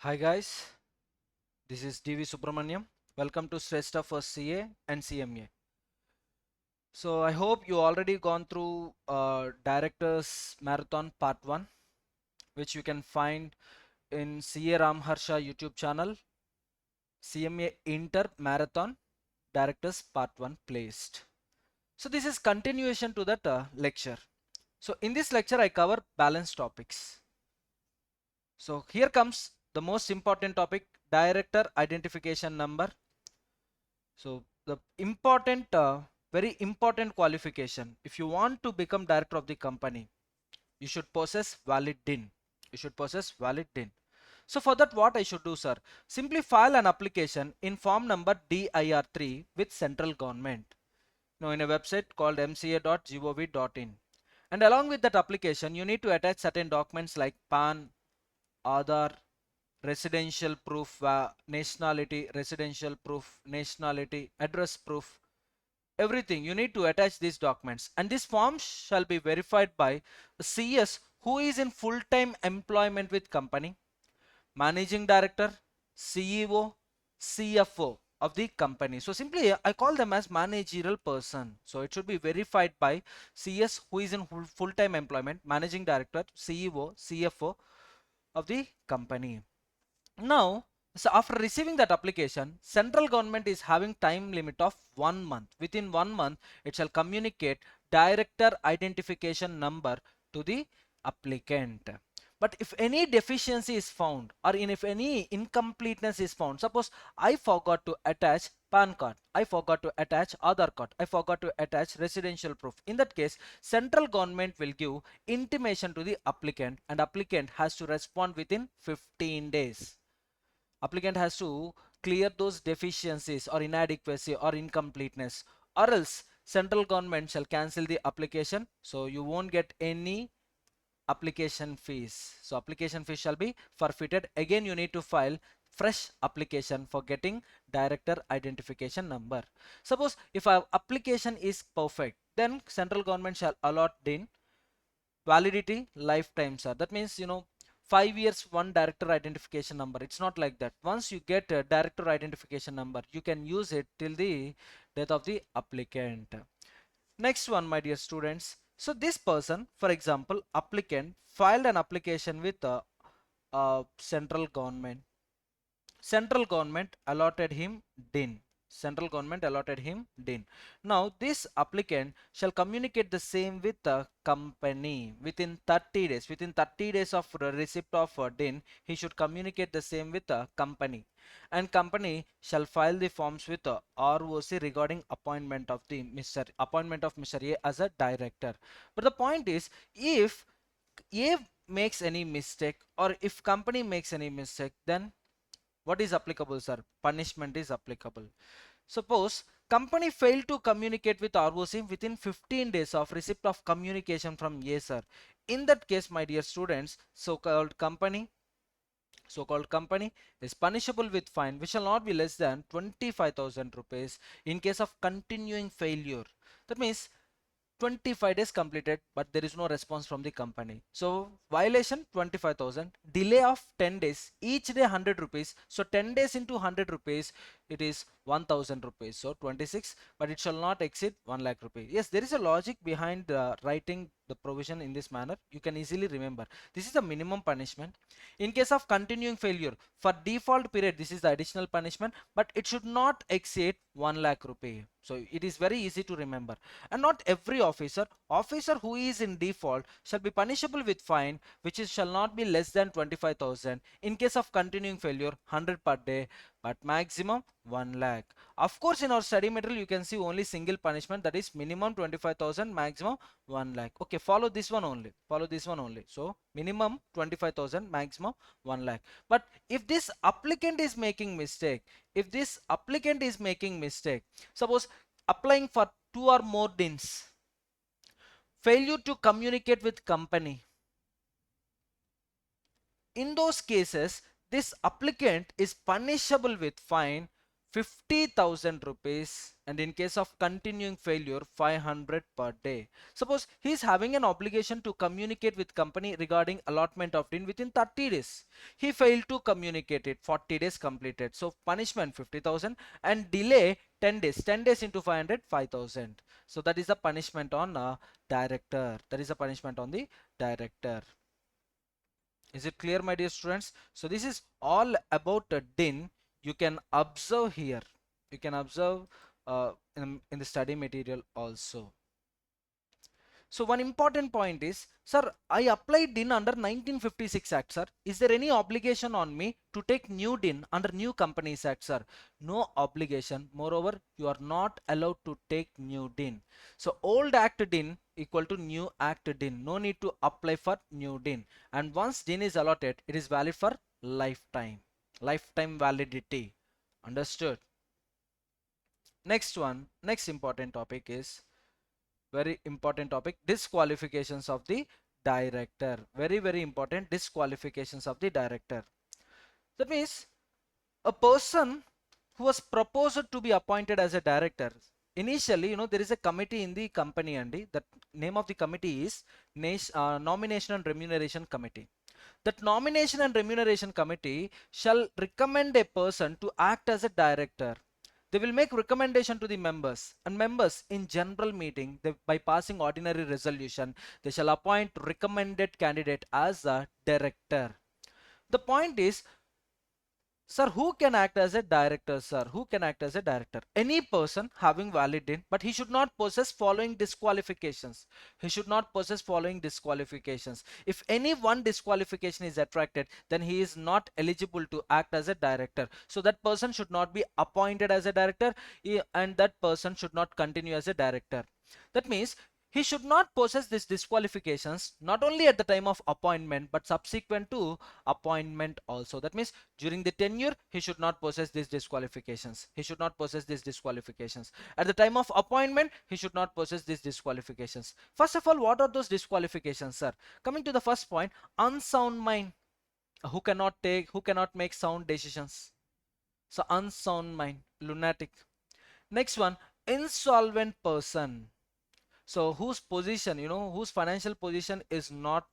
Hi guys, this is DV Subramaniam. Welcome to Shrestha for CA and CMA. So I hope you already gone through Directors Marathon Part 1, which you can find in CA Harsha YouTube channel, CMA Inter Marathon Directors Part 1 placed. So this is continuation to that lecture. So in this lecture I cover balance topics. So here comes the most important topic, Director Identification Number. So the important, very important qualification, if you want to become director of the company, you should possess valid DIN. You should possess valid DIN. So for that, what I should do, sir? Simply file an application in form number DIR3 with central government. Now in a website called mca.gov.in. And along with that application, you need to attach certain documents like PAN, Aadhaar, residential proof, nationality, residential proof, nationality, address proof, everything. You need to attach these documents, and this form shall be verified by a CS who is in full-time employment with company, managing director, CEO, CFO of the company. So simply I call them as managerial person. So it should be verified by CS who is in full-time employment, managing director, CEO, CFO of the company. Now, so after receiving that application, central government is having time limit of 1 month. Within 1 month, it shall communicate director identification number to the applicant. But if any deficiency is found, or if any incompleteness is found, suppose I forgot to attach PAN card, I forgot to attach Aadhaar card, I forgot to attach residential proof. In that case, central government will give intimation to the applicant, and applicant has to respond within 15 days. Applicant has to clear those deficiencies or inadequacy or incompleteness, or else central government shall cancel the application, so you won't get any application fees. So application fees shall be forfeited. Again, you need to file fresh application for getting director identification number. Suppose if our application is perfect, then central government shall allot DIN. Validity lifetime, sir. That means 5 years one director identification number. It's not like that. Once you get a director identification number, you can use it till the death of the applicant. Next one, my dear students. So this person, for example, applicant filed an application with central government. Central government allotted him DIN. Central government allotted him DIN. Now this applicant shall communicate the same with the company within 30 days. Within 30 days of receipt of DIN, he should communicate the same with the company. And company shall file the forms with the ROC regarding appointment of Mr. A as a director. But the point is, if A makes any mistake or if company makes any mistake, then what is applicable, sir? Punishment is applicable. Suppose company failed to communicate with ROC within 15 days of receipt of communication from A, sir. In that case, my dear students, so-called company is punishable with fine which shall not be less than 25,000 rupees in case of continuing failure. That means 25 days completed, but there is no response from the company. So violation 25,000, delay of 10 days, each day 100 rupees. So 10 days into 100 rupees, it is 1000 rupees. So 26, but it shall not exceed 1 lakh rupees. Yes, there is a logic behind writing the provision in this manner. You can easily remember. This is the minimum punishment. In case of continuing failure, for default period, this is the additional punishment, but it should not exceed 1 lakh rupee. So it is very easy to remember. And not every officer who is in default shall be punishable with fine which is shall not be less than 25,000. In case of continuing failure, 100 per day, but maximum 1 lakh. Of course, in our study material you can see only single punishment, that is minimum 25,000, maximum 1 lakh. Okay, follow this one only. Follow this one only. So minimum 25,000, maximum 1 lakh. But if this applicant is making mistake, suppose applying for 2 or more DINs, failure to communicate with company, in those cases this applicant is punishable with fine 50,000 rupees, and in case of continuing failure 500 per day. Suppose he is having an obligation to communicate with company regarding allotment of DIN within 30 days. He failed to communicate it, 40 days completed. So punishment 50,000 and delay 10 days. 10 days into 500, 5,000. So that is the punishment on director. That is the punishment on the director. Is it clear, my dear students? So this is all about a DIN. You can observe here. You can observe in the study material also. So one important point is, sir, I applied DIN under 1956 Act, sir. Is there any obligation on me to take new DIN under New Companies Act, sir? No obligation. Moreover, you are not allowed to take new DIN. So old Act DIN equal to new Act DIN. No need to apply for new DIN. And once DIN is allotted, it is valid for lifetime. Lifetime validity. Understood? Next one, next important topic is very important topic, disqualifications of the director. Very important, disqualifications of the director. That means a person who was proposed to be appointed as a director, initially, there is a committee in the company, and the name of the committee is Nomination and Remuneration Committee. That Nomination and Remuneration Committee shall recommend a person to act as a director. They will make recommendation to the members, and members in general meeting, by passing ordinary resolution, they shall appoint recommended candidate as a director. The point is, sir, who can act as a director, sir? Who can act as a director? Any person having valid DIN, but he should not possess following disqualifications. He should not possess following disqualifications. If any one disqualification is attracted, then he is not eligible to act as a director. So that person should not be appointed as a director, and that person should not continue as a director. That means he should not possess these disqualifications not only at the time of appointment but subsequent to appointment also. That means during the tenure he should not possess these disqualifications. He should not possess these disqualifications. At the time of appointment he should not possess these disqualifications. First of all, what are those disqualifications, sir? Coming to the first point, unsound mind. Who cannot make sound decisions? So unsound mind, lunatic. Next one, insolvent person. So whose position, whose financial position is not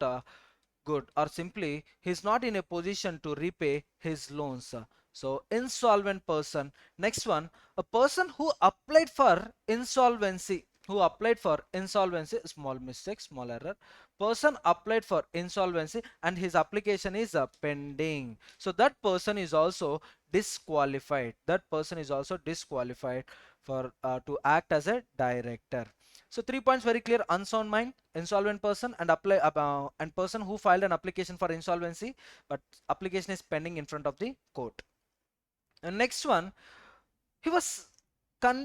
good, or simply he's not in a position to repay his loans. So insolvent person. Next one, a person who applied for insolvency. Small mistake, small error. Person applied for insolvency and his application is pending. So that person is also disqualified. That person is also disqualified for to act as a director. So 3 points very clear: unsound mind, insolvent person, and and person who filed an application for insolvency, but application is pending in front of the court. And next one, he was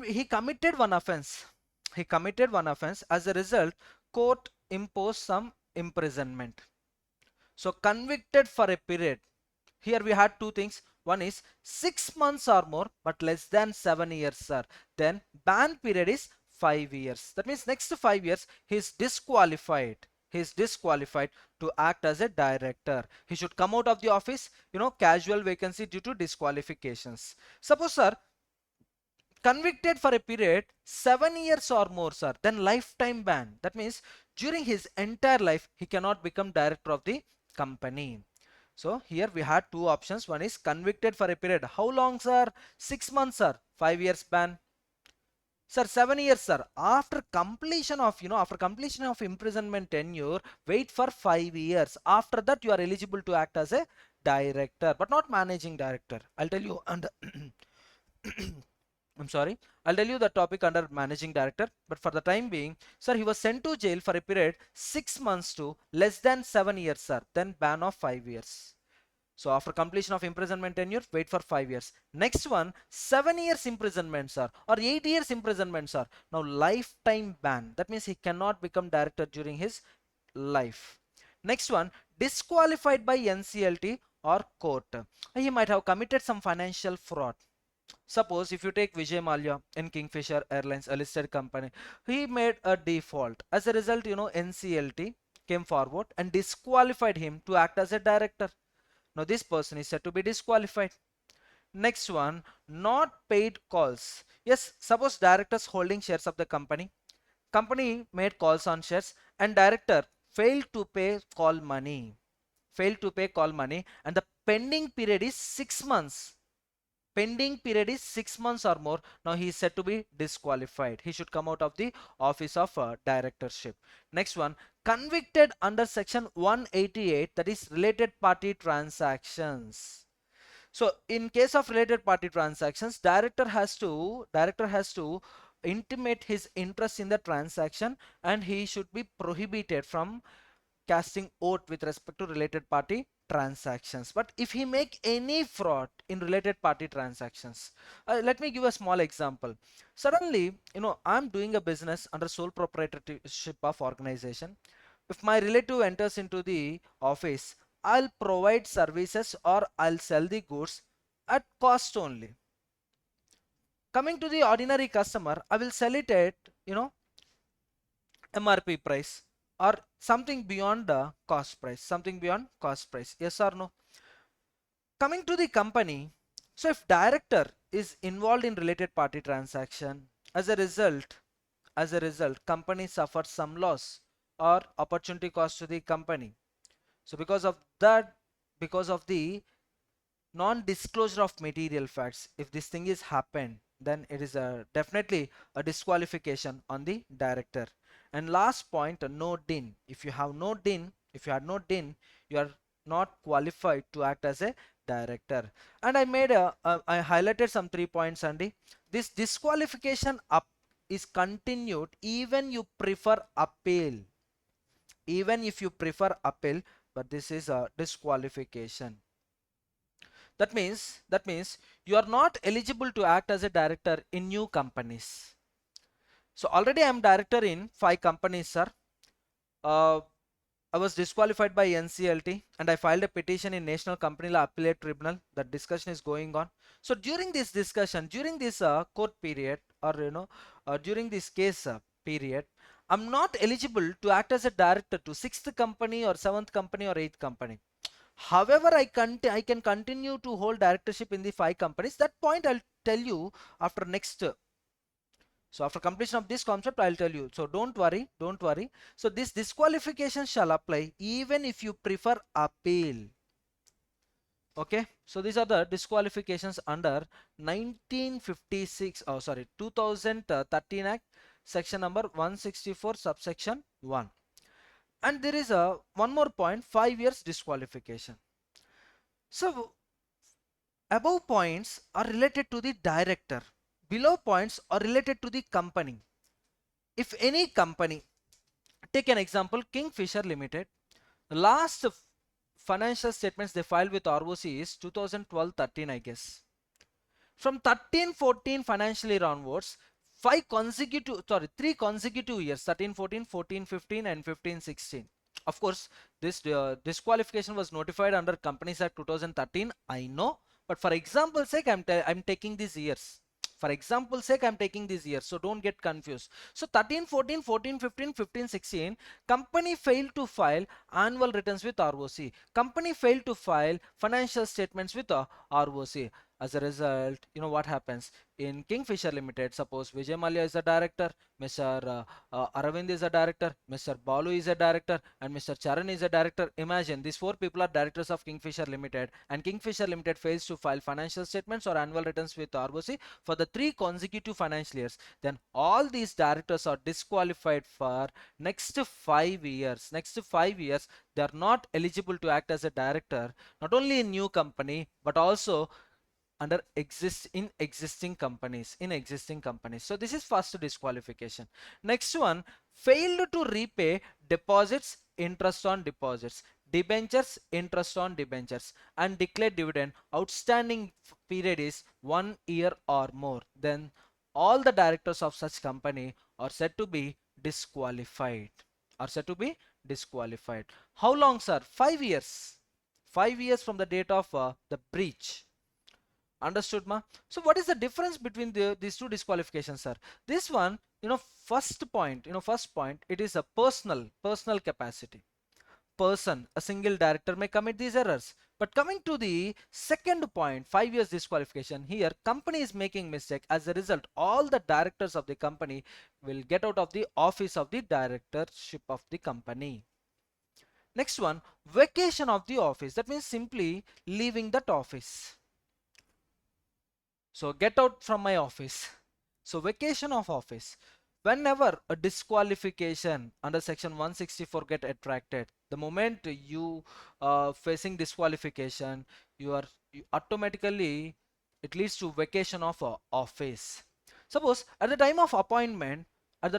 he committed one offense. He committed one offense. As a result, court imposed some imprisonment. So convicted for a period. Here we had two things. One is 6 months or more, but less than 7 years, sir. Then ban period is 5 years. That means next 5 years he is disqualified. He is disqualified to act as a director. He should come out of the office, casual vacancy due to disqualifications. Suppose, sir, convicted for a period 7 years or more, sir, then lifetime ban. That means during his entire life he cannot become director of the company. So here we had two options. One is convicted for a period. How long, sir? 6 months, sir. 5 years ban. Sir, 7 years, sir. After completion of imprisonment tenure, wait for 5 years. After that, you are eligible to act as a director, but not managing director. I'll tell you under I'm sorry. I'll tell you the topic under managing director, but for the time being, sir, he was sent to jail for a period 6 months to less than 7 years, sir. Then ban of 5 years. So after completion of imprisonment tenure, wait for 5 years. Next one, 7 years imprisonment, sir, or 8 years imprisonment, sir. Now lifetime ban. That means he cannot become director during his life. Next one, disqualified by NCLT or court. He might have committed some financial fraud. Suppose if you take Vijay Mallya in Kingfisher Airlines, a listed company, he made a default. As a result, NCLT came forward and disqualified him to act as a director. Now this person is said to be disqualified. Next one, not paid calls. Yes, suppose directors holding shares of the company. Company made calls on shares and director failed to pay call money. Failed to pay call money and the pending period is 6 months. Pending period is 6 months or more. Now he is said to be disqualified. He should come out of the office of directorship. Next one, convicted under section 188, that is related party transactions. So in case of related party transactions, director has to intimate his interest in the transaction and he should be prohibited from casting oath with respect to related party transactions. But if he make any fraud in related party transactions, let me give a small example. Suddenly, I'm doing a business under sole proprietorship of organization. If my relative enters into the office, I'll provide services or I'll sell the goods at cost only. Coming to the ordinary customer, I will sell it at, MRP price or something beyond the cost price, something beyond cost price. Yes or no? Coming to the company, so if director is involved in related party transaction, as a result, company suffers some loss or opportunity cost to the company. So because of that, because of the non-disclosure of material facts, if this thing is happened, then it is definitely a disqualification on the director. And last point, no din. If you have no din, if you had no din, you are not qualified to act as a director. And I highlighted some 3 points, Andy. This disqualification up is continued even you prefer appeal, even if you prefer appeal, but this is a disqualification. That means you are not eligible to act as a director in new companies. So already I am director in 5 companies, sir. Uh, I was disqualified by NCLT and I filed a petition in National Company Law Appellate Tribunal. That discussion is going on. So during this discussion, during this court period, or during this case period, I'm not eligible to act as a director to 6th company or 7th company or 8th company. However, I can continue to hold directorship in the 5 companies. That point I'll tell you after next. So after completion of this concept, I'll tell you. So don't worry, don't worry. So this disqualification shall apply even if you prefer appeal. Okay. So these are the disqualifications under 1956. Oh, sorry, 2013 Act, section number 164, subsection 1. And there is a one more point, 5 years disqualification. So above points are related to the director. Below points are related to the company. If any company, take an example, Kingfisher Limited, the last financial statements they filed with ROC is 2012-13, I guess. From 13-14 financial year onwards, 3 consecutive years, 13-14, 14-15 and 15-16. Of course, this disqualification was notified under Companies Act 2013, I know, but for example's sake, I'm taking these years. For example's sake, I'm taking these years, so don't get confused. So 13, 14, 14, 15, 15, 16, company failed to file annual returns with ROC. Company failed to file financial statements with ROC. As a result, what happens in Kingfisher Limited? Suppose Vijay Mallya is a director, Mr. Aravind is a director, Mr. Balu is a director, and Mr. Charan is a director. Imagine these 4 people are directors of Kingfisher Limited, and Kingfisher Limited fails to file financial statements or annual returns with ROC for the 3 consecutive financial years. Then all these directors are disqualified for next 5 years. Next 5 years, they are not eligible to act as a director, not only in new company, but also in existing companies. So this is first disqualification. Next one, failed to repay deposits, interest on deposits, debentures, interest on debentures, and declared dividend. Outstanding period is 1 year or more. Then all the directors of such company are said to be disqualified. How long, sir? 5 years. 5 years from the date of the breach. Understood, ma? So what is the difference between these two disqualifications, sir? This one, first point, it is a personal capacity. A single director may commit these errors, But coming to the second point, 5 years disqualification, here company is making mistake. As a result, all the directors of the company will get out of the office of the directorship of the company. Next one, vacation of the office. That means simply leaving that office. So get out from my office. So vacation of office. Whenever a disqualification under section 164 get attracted, the moment you facing disqualification, you automatically, it leads to vacation of office. Suppose at the time of appointment, Mr.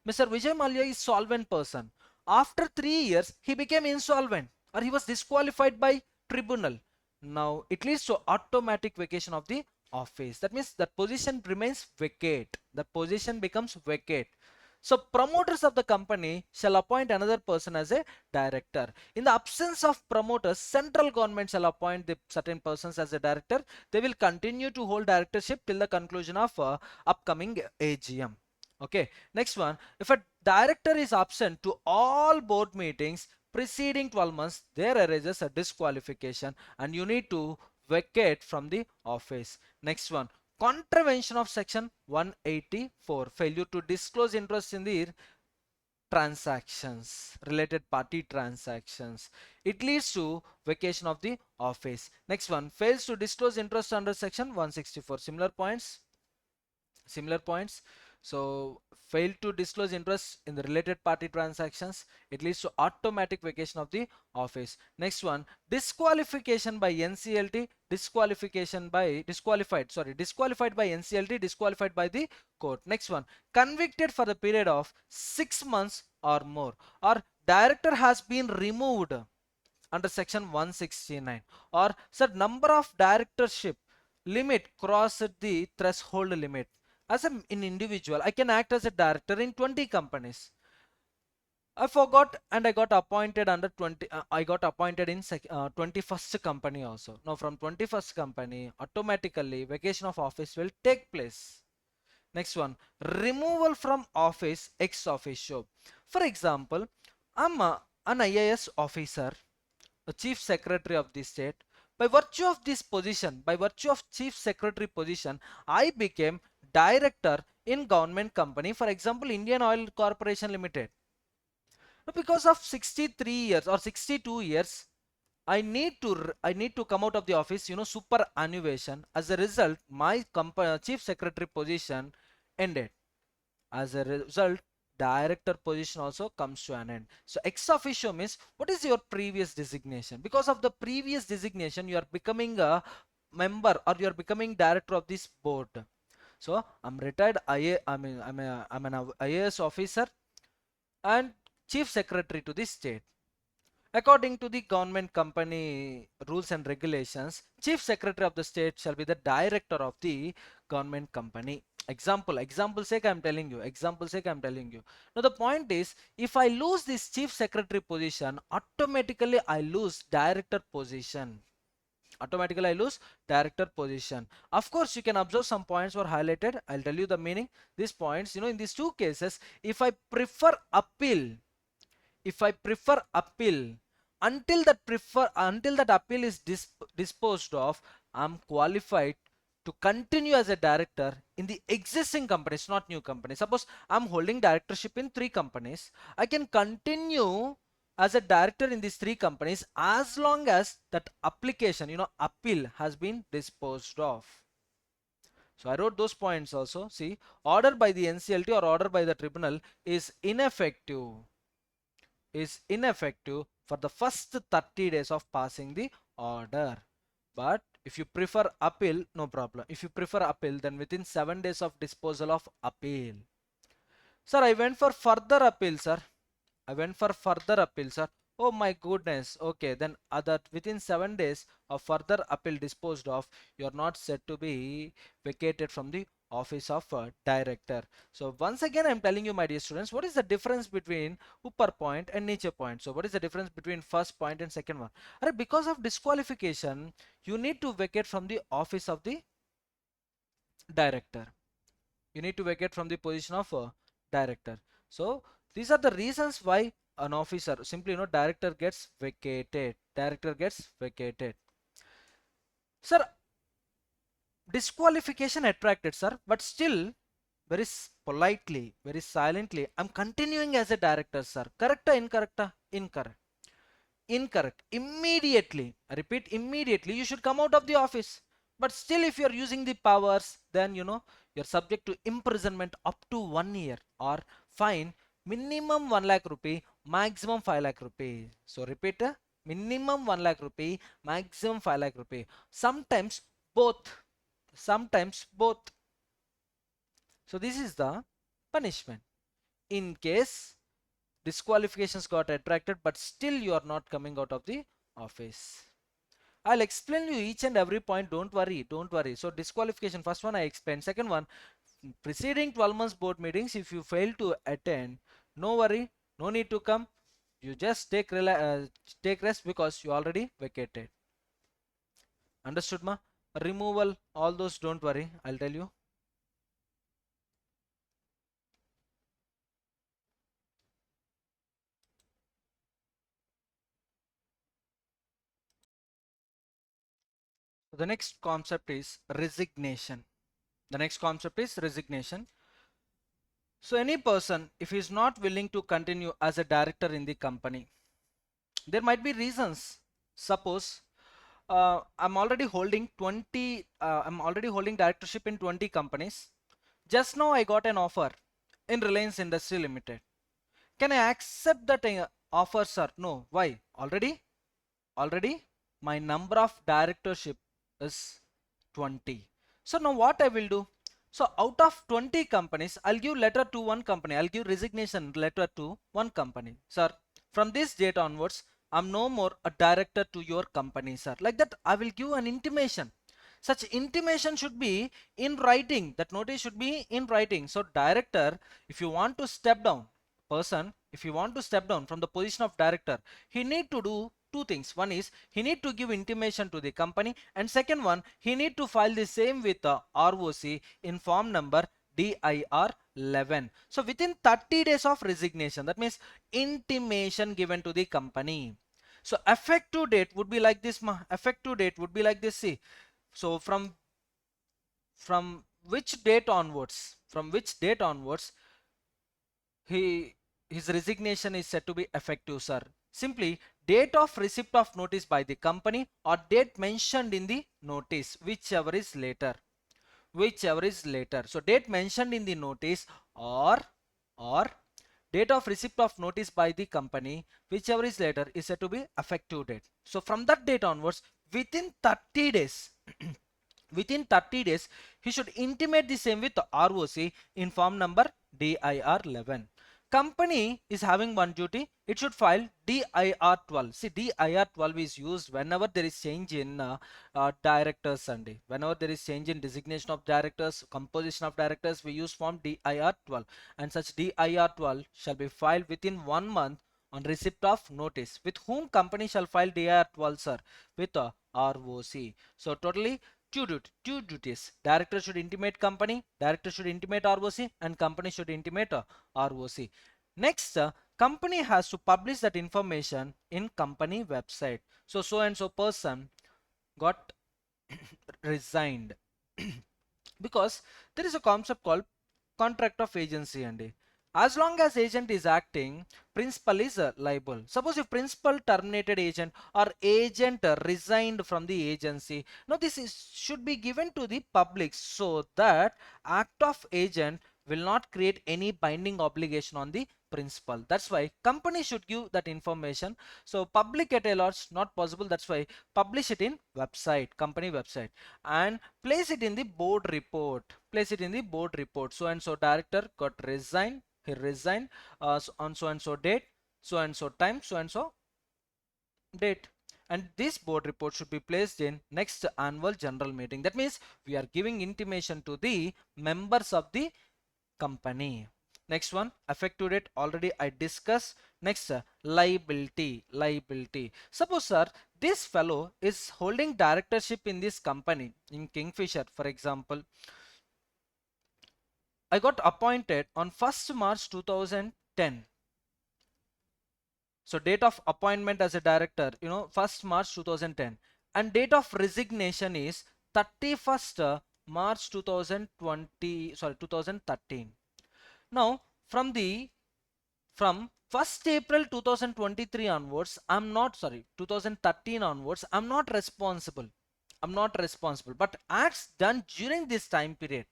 Vijay Mallya is solvent person. After 3 years, he became insolvent or he was disqualified by tribunal. Now it leads to automatic vacation of the office. That means that position remains vacate. That position becomes vacate. So promoters of the company shall appoint another person as a director. In the absence of promoters, central government shall appoint the certain persons as a director. They will continue to hold directorship till the conclusion of upcoming AGM. Okay, next one. If a director is absent to all board meetings preceding 12 months, there arises a disqualification and you need to vacate from the office. Next one, contravention of section 184, failure to disclose interest in the transactions, related party transactions. It leads to vacation of the office. Next one, fails to disclose interest under section 164. Similar points. So fail to disclose interest in the related party transactions, it leads to automatic vacation of the office. Next one, disqualification by NCLT, disqualified by NCLT, disqualified by the court. Next one, convicted for the period of 6 months or more, or director has been removed under section 169, or said number of directorship limit crossed the threshold limit. As an individual, I can act as a director in 20 companies. I forgot and I got appointed under 20. I got appointed in 21st company also. Now from 21st company, automatically vacation of office will take place. Next one, removal from office ex officio. For example, I'm an IAS officer, a chief secretary of the state. By virtue of this position, by virtue of chief secretary position, I became director in government company, for example Indian Oil Corporation Limited. Now, because of 63 years or 62 years, I need to come out of the office, superannuation. As a result, my chief secretary position ended. As a result, director position also comes to an end. So ex officio means what is your previous designation? Because of the previous designation, you are becoming a member or you are becoming director of this board. So I'm retired IA, I'm an IAS officer and chief secretary to the state. According to the government company rules and regulations, chief secretary of the state shall be the director of the government company. Example sake I'm telling you. Now the point is, if I lose this chief secretary position, automatically I lose director position. Of course, you can observe some points were highlighted. I'll tell you the meaning. These points, in these two cases, if I prefer appeal, until that appeal is disposed of, I'm qualified to continue as a director in the existing companies, not new companies. Suppose I'm holding directorship in 3 companies, I can continue as a director in these 3 companies as long as that application, appeal has been disposed of. So I wrote those points also. See, order by the NCLT or order by the tribunal is ineffective for the first 30 days of passing the order. But if you prefer appeal, no problem. If you prefer appeal, then within 7 days of disposal of appeal. Sir, I went for further appeal, sir. Oh my goodness. Okay, then that within 7 days of further appeal disposed of, you are not said to be vacated from the office of director. So once again, I'm telling you, my dear students, what is the difference between upper point and niche point? So what is the difference between first point and second one? Because of disqualification, you need to vacate from the office of the director. You need to vacate from the position of director. So these are the reasons why an officer, simply director gets vacated. Director gets vacated. Sir, disqualification attracted, sir, but still very politely, very silently, I'm continuing as a director, sir. Correct or incorrect? Incorrect. Incorrect. Immediately, I repeat, immediately you should come out of the office. But still, if you're using the powers, then you're subject to imprisonment up to 1 year or fine minimum 1 lakh rupee, maximum 5 lakh rupee. So repeat, minimum 1 lakh rupee, maximum 5 lakh rupee. Sometimes both. Sometimes both. So this is the punishment in case disqualifications got attracted, but still you are not coming out of the office. I'll explain you each and every point. Don't worry, don't worry. So disqualification, first one I explained. Second one, preceding 12 months board meetings, if you fail to attend, no worry, no need to come. You just take rest because you already vacated. Understood, ma? Removal, all those, don't worry, I'll tell you. The next concept is resignation. The next concept is resignation. So any person, if he is not willing to continue as a director in the company, there might be reasons. Suppose I'm already holding directorship in 20 companies. Just now I got an offer in Reliance Industry Limited. Can I accept that offer, sir? No. Why? Already my number of directorship is 20. So now what I will do? So out of 20 companies, I'll give letter to one company. I'll give resignation letter to one company. Sir, from this date onwards, I'm no more a director to your company, sir. Like that, I will give an intimation. Such intimation should be in writing. That notice should be in writing. So director, if you want to step down, if you want to step down from the position of director, he need to do two things. One is he need to give intimation to the company, and second one, he need to file the same with the ROC in form number DIR 11. So within 30 days of resignation, that means intimation given to the company. So effective date would be like this, effective date would be like this. See, so from which date onwards, his resignation is said to be effective, sir? Simply date of receipt of notice by the company or date mentioned in the notice, whichever is later. So date mentioned in the notice or date of receipt of notice by the company, whichever is later, is said to be effective date. So from that date onwards, within 30 days, within 30 days, he should intimate the same with the ROC in form number DIR 11. Company is having one duty, it should file DIR 12. See, DIR 12 is used whenever there is change in directors Sunday. Whenever there is change in designation of directors, composition of directors, we use form DIR 12, and such DIR 12 shall be filed within 1 month on receipt of notice. With whom company shall file DIR 12, sir? With ROC. So totally two duties. Director should intimate company, director should intimate ROC, and company should intimate ROC. Next, company has to publish that information in company website. So and so person got resigned because there is a concept called contract of agency, and as long as agent is acting, principal is liable. Suppose if principal terminated agent or agent resigned from the agency, now this should be given to the public, so that act of agent will not create any binding obligation on the principal. That's why company should give that information. So public at a large not possible. That's why publish it in website, company website, and place it in the board report. So and so director got resigned. He resigned on so and so date, so and so time, so and so date. And this board report should be placed in next annual general meeting. That means we are giving intimation to the members of the company. Next one, effective date, already I discussed. Next, liability. Suppose, sir, this fellow is holding directorship in this company, in Kingfisher, for example. I got appointed on 1st March 2010. So date of appointment as a director, 1st March 2010, and date of resignation is 31st March 2020, sorry, 2013. Now from 1st April 2023 onwards, 2013 onwards, I'm not responsible. But acts done during this time period,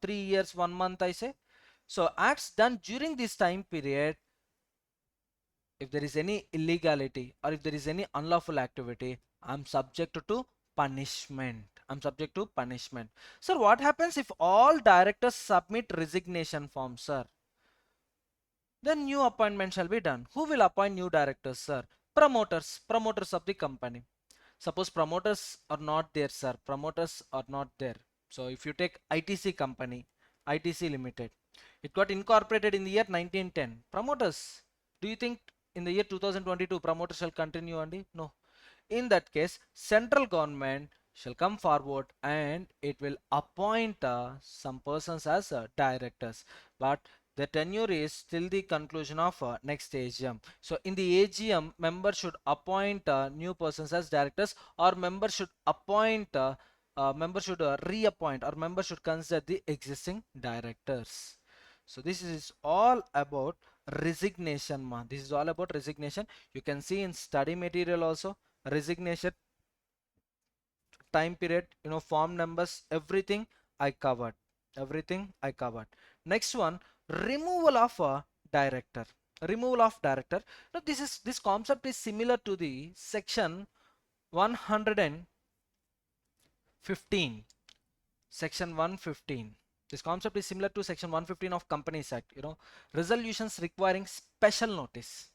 3 years, 1 month, I say. So acts done during this time period, if there is any illegality or if there is any unlawful activity, I'm subject to punishment. I'm subject to punishment. Sir, what happens if all directors submit resignation form, sir? Then new appointment shall be done. Who will appoint new directors, sir? Promoters of the company. Suppose promoters are not there, sir. Promoters are not there. So if you take ITC company, ITC Limited, it got incorporated in the year 1910. Promoters, do you think in the year 2022 promoters shall continue only? No. In that case, central government shall come forward and it will appoint some persons as directors, but the tenure is till the conclusion of next AGM. So in the AGM, members should appoint new persons as directors, or members should reappoint, or members should consider the existing directors. So this is all about resignation, ma. This is all about resignation. You can see in study material also, resignation, time period, form numbers, everything I covered. Next one, removal of a director. Removal of director. Now this concept is similar to the section 115. Section 115. This concept is similar to section 115 of Companies Act. Resolutions requiring special notice.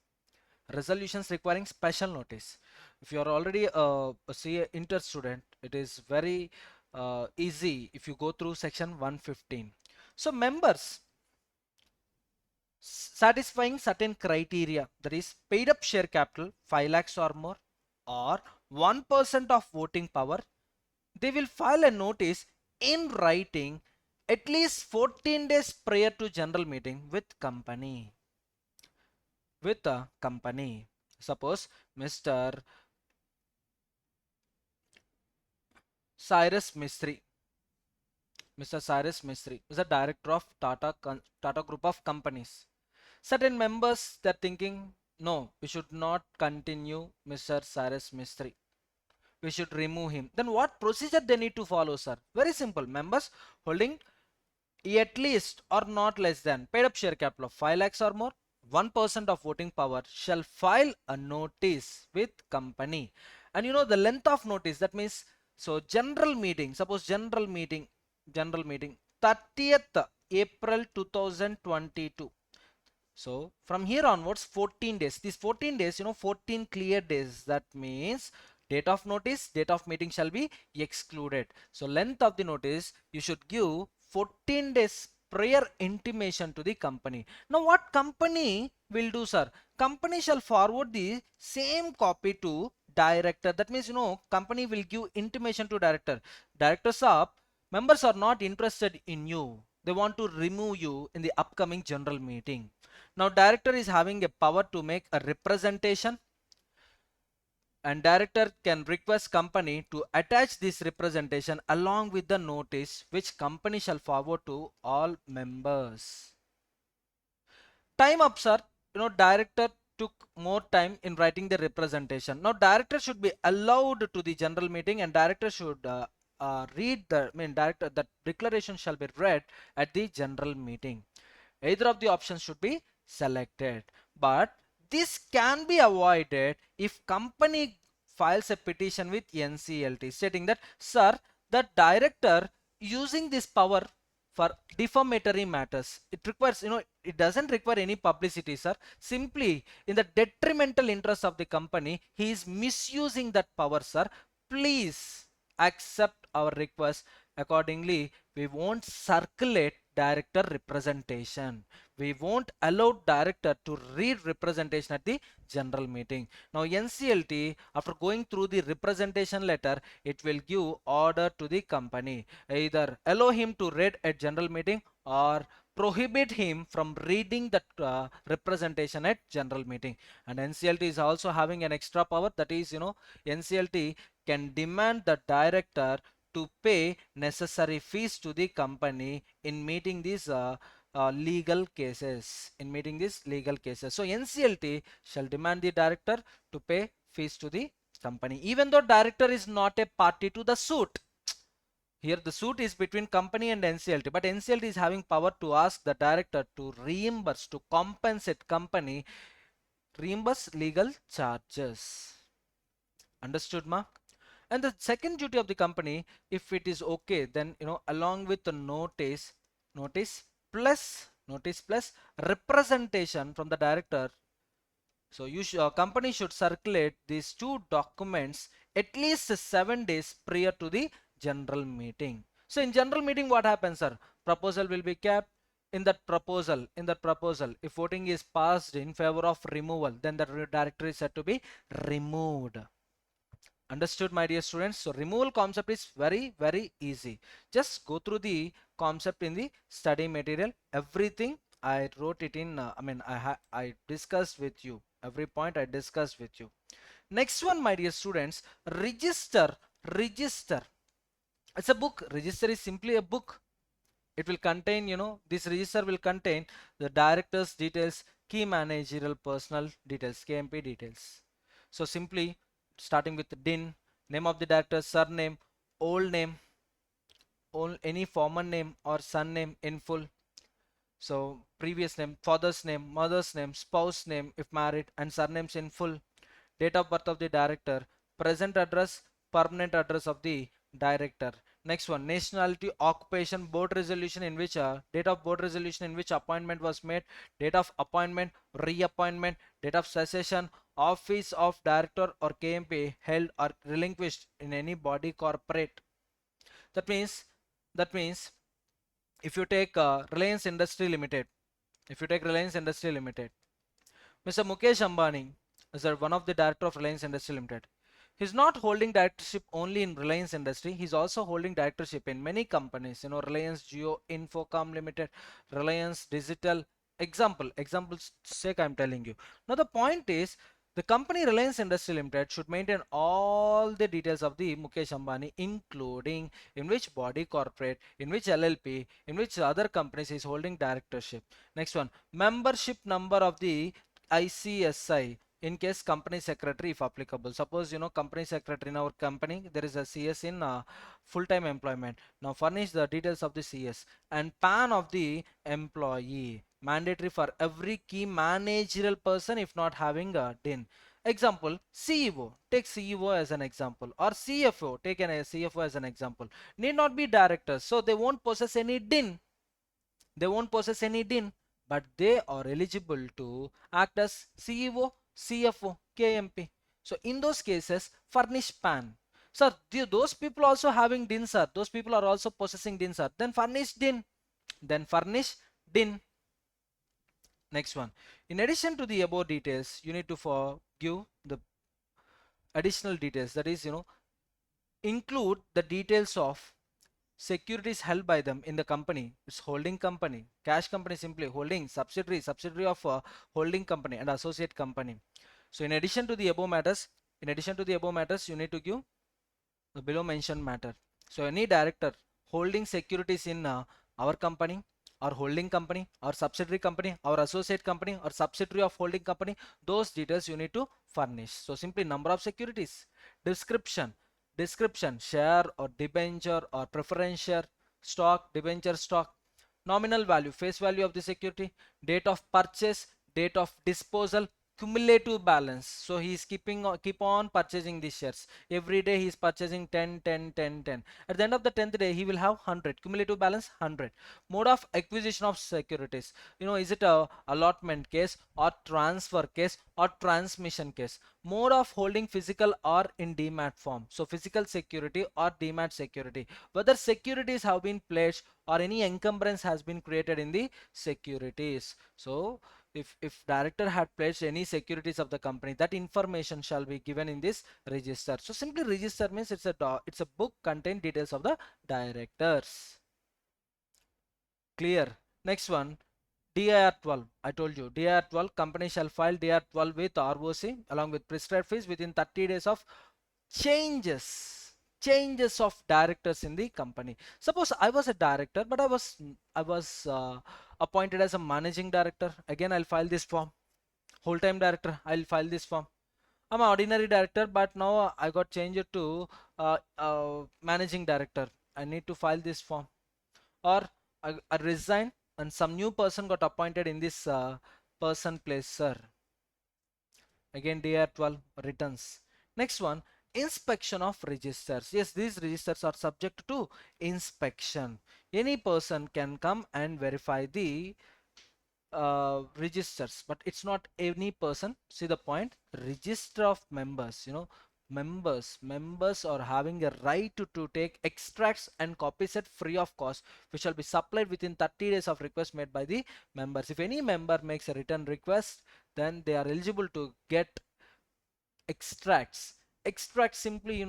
Resolutions requiring special notice. If you are already a CA inter student, it is very easy if you go through section 115. So members satisfying certain criteria, that is paid up share capital 5 lakhs or more, or 1% of voting power, they will file a notice in writing at least 14 days prior to general meeting with a company. Suppose Mr. Cyrus Mistry. Mr. Cyrus Mistry is a director of Tata Group of Companies. Certain members, they're thinking, no, we should not continue Mr. Cyrus Mistry. We should remove him. Then what procedure they need to follow, sir? Very simple. Members holding at least or not less than paid up share capital of 5 lakhs or more, 1% of voting power shall file a notice with company. And the length of notice, that means, so general meeting, suppose general meeting 30th April 2022. So from here onwards 14 days. These 14 days, 14 clear days. That means date of notice, date of meeting shall be excluded. So length of the notice, you should give 14 days prior intimation to the company. Now what company will do, sir? Company shall forward the same copy to director. That means, company will give intimation to director. Directors up, members are not interested in you. They want to remove you in the upcoming general meeting. Now director is having a power to make a representation, and director can request company to attach this representation along with the notice which company shall forward to all members. Time up, sir. Director took more time in writing the representation. Now director should be allowed to the general meeting, and director should director, that declaration shall be read at the general meeting. Either of the options should be selected, but this can be avoided if company files a petition with NCLT stating that, sir, the director using this power for defamatory matters, it requires, it doesn't require any publicity, sir. Simply in the detrimental interest of the company, he is misusing that power, sir. Please accept our request. Accordingly, we won't circulate director representation. We won't allow director to read representation at the general meeting. Now NCLT, after going through the representation letter, it will give order to the company. Either allow him to read at general meeting or prohibit him from reading that representation at general meeting. And NCLT is also having an extra power, that is, NCLT can demand the director to pay necessary fees to the company in meeting these legal cases. So NCLT shall demand the director to pay fees to the company, even though director is not a party to the suit. Here the suit is between company and NCLT, but NCLT is having power to ask the director to reimburse, to compensate company, reimburse legal charges. Understood, ma? And the second duty of the company, if it is okay, then along with the notice plus representation from the director. So company should circulate these two documents at least 7 days prior to the general meeting. So in general meeting, what happens, sir? Proposal will be kept. In that proposal, if voting is passed in favor of removal, then the director is said to be removed. Understood, my dear students? So removal concept is very, very easy. Just go through the concept in the study material. Everything I wrote it in, I discussed with you. Every point I discussed with you. Next one, my dear students, register. Register. It's a book. Register is simply a book. It will contain, this register will contain the director's details, key managerial personnel details, KMP details. So simply starting with DIN, name of the director, surname, old name, any former name or son name in full. So previous name, father's name, mother's name, spouse name if married, and surnames in full. Date of birth of the director, present address, permanent address of the director. Next one, nationality, occupation, board resolution in which date of board resolution in which appointment was made, date of appointment, reappointment, date of cessation, office of director or KMP held or relinquished in any body corporate. That means if you take Reliance Industry Limited, Mr. Mukesh Ambani is one of the director of Reliance Industry Limited. He's not holding directorship only in Reliance Industry. He's also holding directorship in many companies. Reliance Jio Infocom Limited, Reliance Digital. Examples sake I'm telling you. Now the point is, the company Reliance Industry Limited should maintain all the details of the Mukesh Ambani, including in which body corporate, in which LLP, in which other companies is holding directorship. Next one, membership number of the ICSI in case company secretary if applicable. Suppose company secretary in our company, there is a CS in full-time employment. Now furnish the details of the CS and PAN of the employee, mandatory for every key managerial person if not having a DIN. Example, CEO, take CEO as an example, or CFO, take a CFO as an example. Need not be directors, so they won't possess any DIN. But they are eligible to act as CEO, CFO, KMP. So in those cases, furnish PAN. Sir, those people also having DIN, sir. Those people are also possessing DIN, sir. Then furnish DIN. Next one. In addition to the above details, you need to give the additional details. That is, include the details of securities held by them in the company. It's holding company, cash company, simply holding subsidiary of holding company and associate company. So in addition to the above matters, you need to give the below mentioned matter. So any director holding securities in our company, or holding company, or subsidiary company, or associate company, or subsidiary of holding company, those details you need to furnish. So simply number of securities, description, share or debenture or preference share, stock, debenture stock, nominal value, face value of the security, date of purchase, date of disposal, cumulative balance. So he is keep on purchasing these shares. Every day he is purchasing 10, 10, 10, 10. At the end of the 10th day, he will have 100. Cumulative balance 100. Mode of acquisition of securities. Is it a allotment case or transfer case or transmission case? Mode of holding physical or in demat form. So physical security or demat security. Whether securities have been pledged or any encumbrance has been created in the securities. So if director had pledged any securities of the company, that information shall be given in this register. So simply register means it's a book contain details of the directors. Clear? Next one, DIR 12. I told you, DIR 12, company shall file DIR 12 with ROC along with prescribed fees within 30 days of changes of directors in the company. Suppose I was a director, but I was appointed as a managing director. Again, I'll file this form. Whole-time director, I'll file this form. I'm an ordinary director, but now I got changed to managing director. I need to file this form. Or I resign and some new person got appointed in this person place, sir. Again, DR12 returns. Next one, inspection of registers. Yes, these registers are subject to inspection. Any person can come and verify the registers, but it's not any person. See the point? Register of members, members are having a right to take extracts and copies at free of cost, which shall be supplied within 30 days of request made by the members. If any member makes a written request, then they are eligible to get extracts. Simply,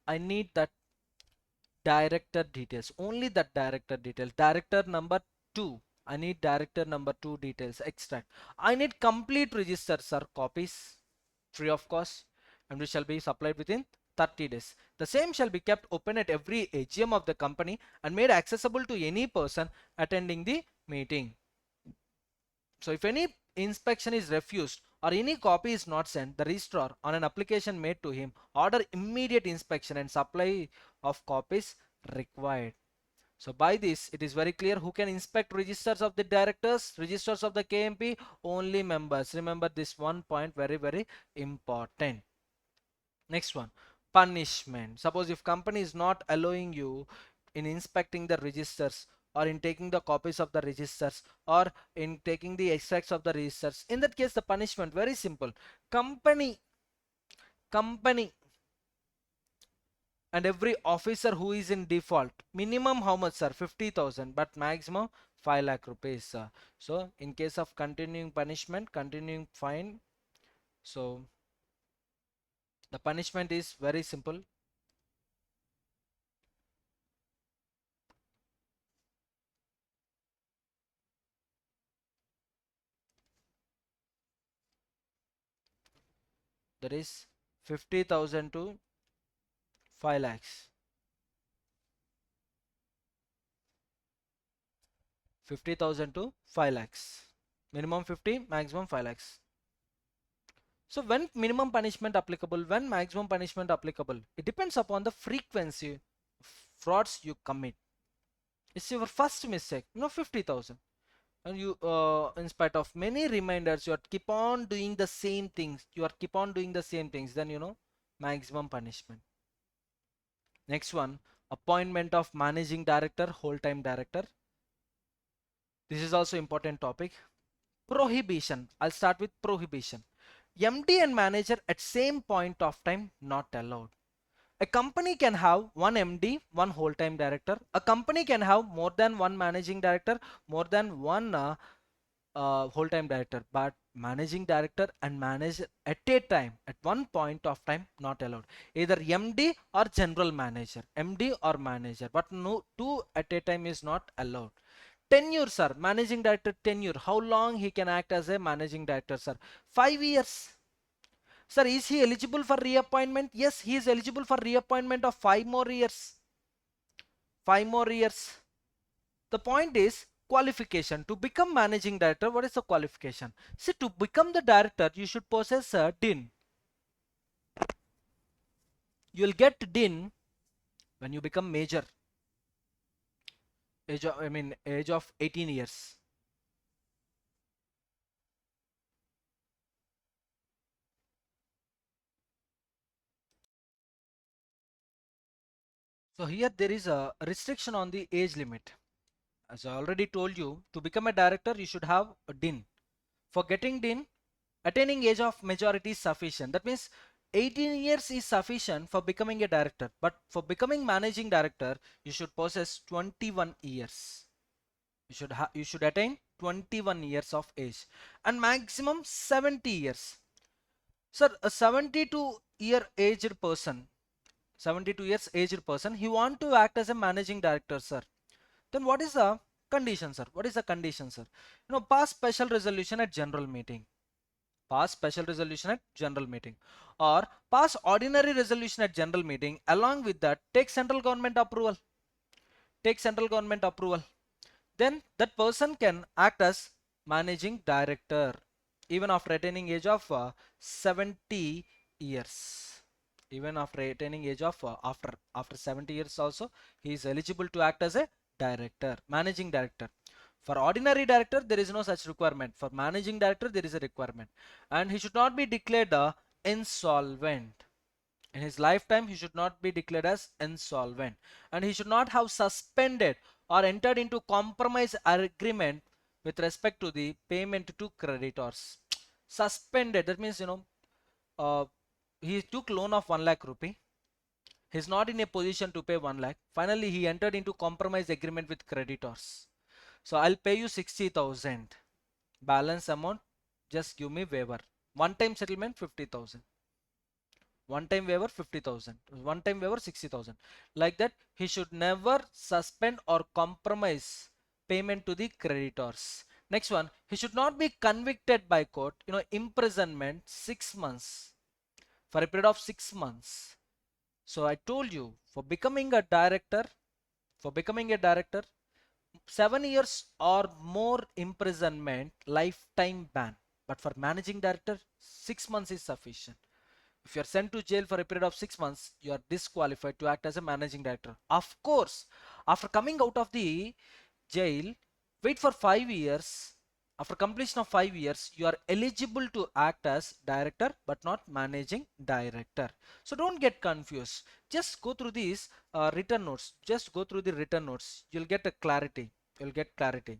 I need that director details, only that director details. Director number 2, I need director number 2 details, extract. I need complete registers or copies free of cost, and which shall be supplied within 30 days. The same shall be kept open at every AGM of the company and made accessible to any person attending the meeting. So if any inspection is refused or any copy is not sent, the registrar on an application made to him order immediate inspection and supply of copies required. So by this, it is very clear who can inspect registers of the directors, registers of the KMP, only members. Remember this one point, very, very important. Next one, punishment. Suppose if company is not allowing you in inspecting the registers or in taking the copies of the registers or in taking the extracts of the registers, in that case the punishment very simple. Company and every officer who is in default, minimum how much, sir? 50,000, but maximum 5 lakh rupees, sir. So in case of continuing punishment, continuing fine, so the punishment is very simple. That is 50,000 to 5 lakhs. 50,000 to 5 lakhs. Minimum 50, maximum 5 lakhs. So when minimum punishment applicable, when maximum punishment applicable, it depends upon the frequency of frauds you commit. It's your first mistake, 50,000. And you, in spite of many reminders, you are keep on doing the same things. Then maximum punishment. Next one, appointment of managing director, whole-time director. This is also important topic. Prohibition. I'll start with prohibition. MD and manager at same point of time not allowed. A company can have one MD, one whole-time director. A company can have more than one managing director, more than one whole-time director, but managing director and manager at a time, at one point of time, not allowed. Either MD or general manager, MD or manager, but no two at a time is not allowed. Tenure, sir, managing director tenure. How long he can act as a managing director, sir? 5 years. Sir, is he eligible for reappointment? Yes, he is eligible for reappointment of 5 more years. 5 more years. The point is qualification. To become managing director, what is the qualification? See, to become the director, you should possess a DIN. You will get DIN when you become major. Age of 18 years. So here there is a restriction on the age limit. As I already told you, to become a director, you should have a DIN. For getting DIN, attaining age of majority is sufficient. That means 18 years is sufficient for becoming a director. But for becoming managing director, you should possess 21 years. You should attain 21 years of age and maximum 70 years. Sir, a 72-year aged person, 72 years aged person, he want to act as a managing director, sir. Then what is the Condition, sir. What is the condition, sir? Pass special resolution at general meeting. Pass special resolution at general meeting, or pass ordinary resolution at general meeting. Along with that, take central government approval. Take central government approval. Then that person can act as managing director even after attaining age of 70 years. Even after attaining age of after 70 years also, he is eligible to act as a director, managing director. For ordinary director, there is no such requirement. For managing director, there is a requirement, and he should not be declared insolvent. In his lifetime, he should not be declared as insolvent, and he should not have suspended or entered into compromise agreement with respect to the payment to creditors. Suspended, that means, uh, he took loan of 1 lakh rupee. He's not in a position to pay 1 lakh. Finally, he entered into compromise agreement with creditors. So I'll pay you 60,000. Balance amount, just give me waiver. One time settlement 50,000. One time waiver 50,000. One time waiver 60,000. Like that, he should never suspend or compromise payment to the creditors. Next one, he should not be convicted by court, imprisonment 6 months, for a period of 6 months. So I told you, for becoming a director, 7 years or more imprisonment, lifetime ban. But for managing director, 6 months is sufficient. If you are sent to jail for a period of 6 months, you are disqualified to act as a managing director. Of course, after coming out of the jail, wait for 5 years. After completion of 5 years, you are eligible to act as director but not managing director. So don't get confused. Just go through these written notes. Just go through the written notes. You'll get a clarity. You'll get clarity.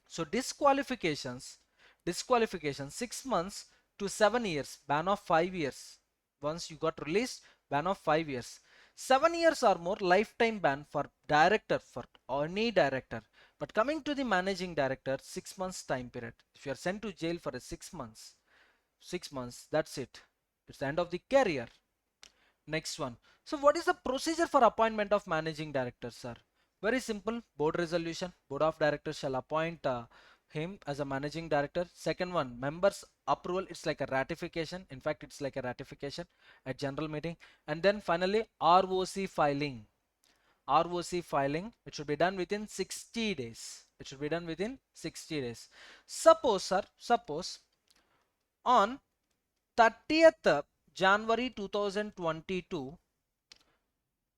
So disqualifications 6 months to 7 years, ban of 5 years. Once you got released, ban of 5 years. 7 years or more, lifetime ban for director, for any director. But coming to the managing director, 6 months time period. If you are sent to jail for a 6 months, that's it. It's the end of the career. Next one. So what is the procedure for appointment of managing director, sir? Very simple. Board resolution. Board of directors shall appoint him as a managing director. Second one, members approval. It's like a ratification. In fact, it's like a ratification at general meeting. And then finally, ROC filing. ROC filing. It should be done within 60 days. It should be done within 60 days. Suppose, sir, on 30th January 2022,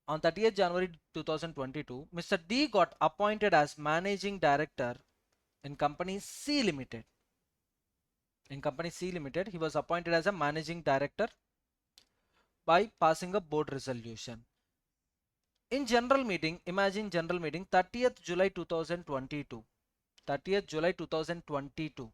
on 30th January 2022, Mr. D got appointed as managing director in company C Limited. In company C Limited, he was appointed as a managing director by passing a board resolution. In general meeting, imagine general meeting 30th July 2022. 30th July 2022.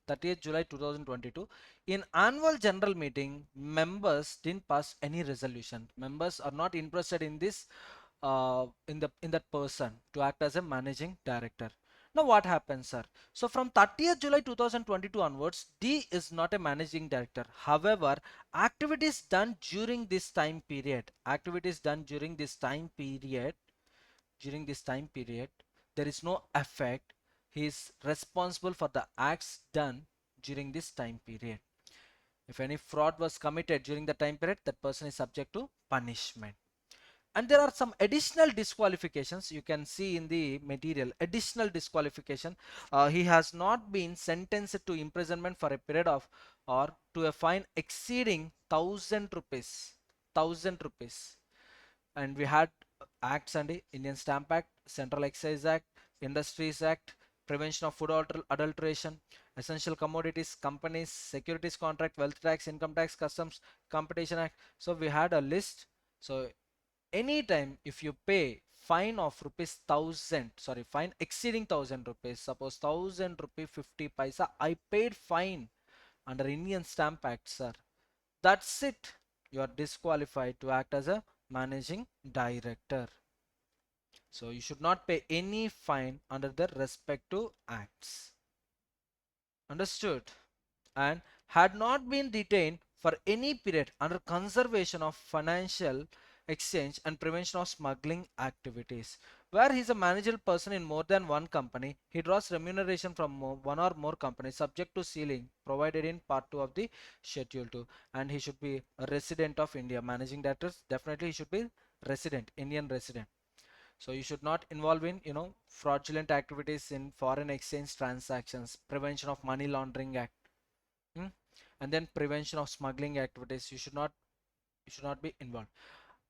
30th July 2022. In annual general meeting, members didn't pass any resolution. Members are not interested in this, in that person to act as a managing director. Now what happens, sir? So from 30th July 2022 onwards, D is not a managing director. However, activities done during this time period, there is no effect. He is responsible for the acts done during this time period. If any fraud was committed during the time period, that person is subject to punishment. And there are some additional disqualifications you can see in the material. Additional disqualification, he has not been sentenced to imprisonment for a period of, or to a fine exceeding 1,000 rupees. 1,000 rupees. And we had acts and Indian Stamp Act, Central Excise Act, Industries Act, Prevention of Food Adulteration, Essential Commodities, Companies, Securities Contract, Wealth Tax, Income Tax, Customs, Competition Act. So we had a list. So anytime if you pay fine of rupees 1,000, sorry, fine exceeding 1,000 rupees, suppose 1,000 rupee 50 paisa, I paid fine under Indian Stamp Act, sir. That's it. You are disqualified to act as a managing director. So you should not pay any fine under the respective acts. Understood? And had not been detained for any period under conservation of financial exchange, and prevention of smuggling activities. Where he's a managerial person in more than one company, he draws remuneration from one or more companies subject to ceiling provided in part 2 of the schedule 2. And he should be a resident of India. Managing directors, definitely he should be resident, Indian resident. So you should not involve in, fraudulent activities in foreign exchange transactions, prevention of money laundering act, hmm? And then prevention of smuggling activities. You should not be involved.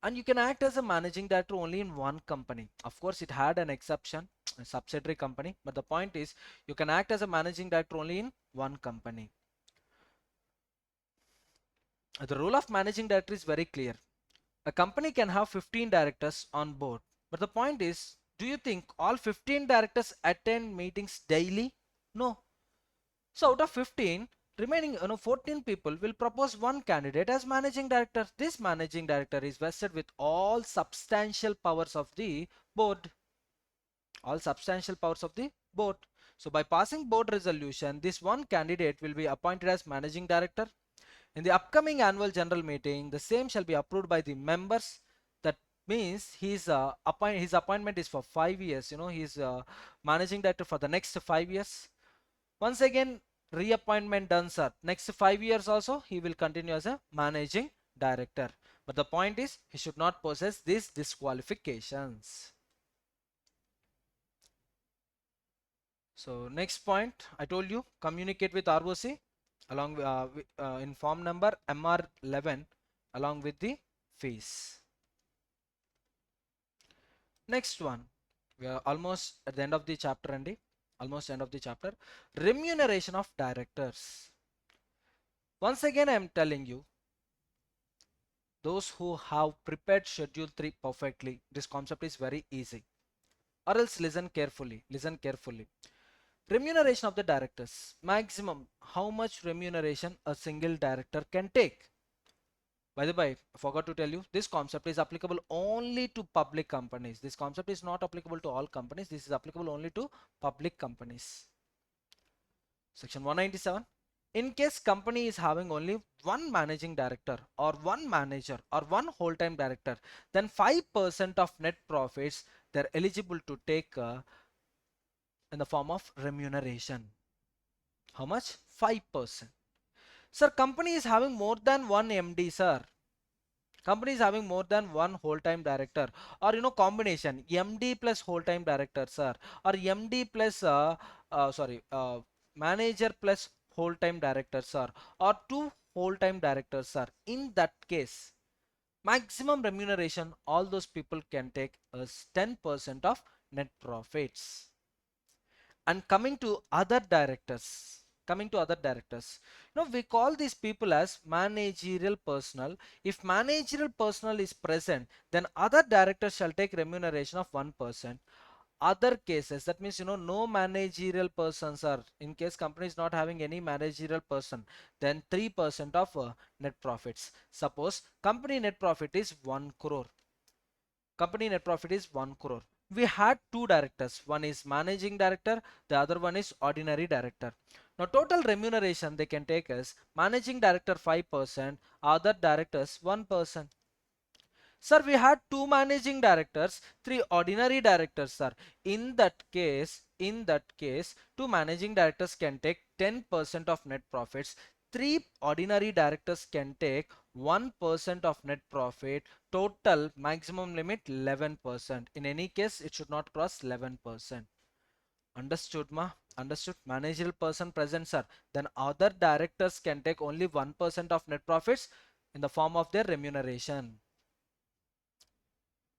And you can act as a managing director only in one company. Of course, it had an exception, a subsidiary company, but the point is you can act as a managing director only in one company. The role of managing director is very clear. A company can have 15 directors on board, but the point is, do you think all 15 directors attend meetings daily? No. So out of 15, remaining 14 people will propose one candidate as managing director. This managing director is vested with all substantial powers of the board. All substantial powers of the board. So by passing board resolution, this one candidate will be appointed as managing director. In the upcoming annual general meeting, the same shall be approved by the members. That means his appointment is for 5 years. He's managing director for the next 5 years. Once again, reappointment done, sir. Next 5 years also, he will continue as a managing director. But the point is, he should not possess these disqualifications. So next point, I told you, communicate with ROC along in form number MR11 along with the fees. Next one, we are almost at the end of the chapter, Andy. Almost end of the chapter. Remuneration of directors. Once again, I am telling you, those who have prepared schedule 3 perfectly, this concept is very easy. Or else listen carefully. Listen carefully. Remuneration of the directors. Maximum how much remuneration a single director can take. By the way, I forgot to tell you, this concept is applicable only to public companies. This concept is not applicable to all companies. This is applicable only to public companies. Section 197. In case company is having only one managing director or one manager or one whole-time director, then 5% of net profits they're eligible to take in the form of remuneration. How much? 5%. Sir, company is having more than one MD, sir. Company is having more than one whole-time director, or combination MD plus whole-time director, sir, or MD plus manager plus whole-time director, sir, or two whole-time directors, sir. In that case, maximum remuneration all those people can take is 10% of net profits. And coming to other directors, we call these people as managerial personnel. If managerial personnel is present, then other directors shall take remuneration of 1%. Other cases, that means no managerial persons are, in case company is not having any managerial person, then 3% of net profits. Suppose company net profit is 1 crore. Company net profit is 1 crore. We had two directors. One is managing director, the other one is ordinary director. Now total remuneration they can take is managing director 5%, other directors 1%. Sir, we had two managing directors, three ordinary directors, sir. In that case, two managing directors can take 10% of net profits. Three ordinary directors can take 1% of net profit. Total maximum limit 11%. In any case, it should not cross 11%. Understood, ma? Understood. Managerial person present, sir. Then other directors can take only 1% of net profits in the form of their remuneration.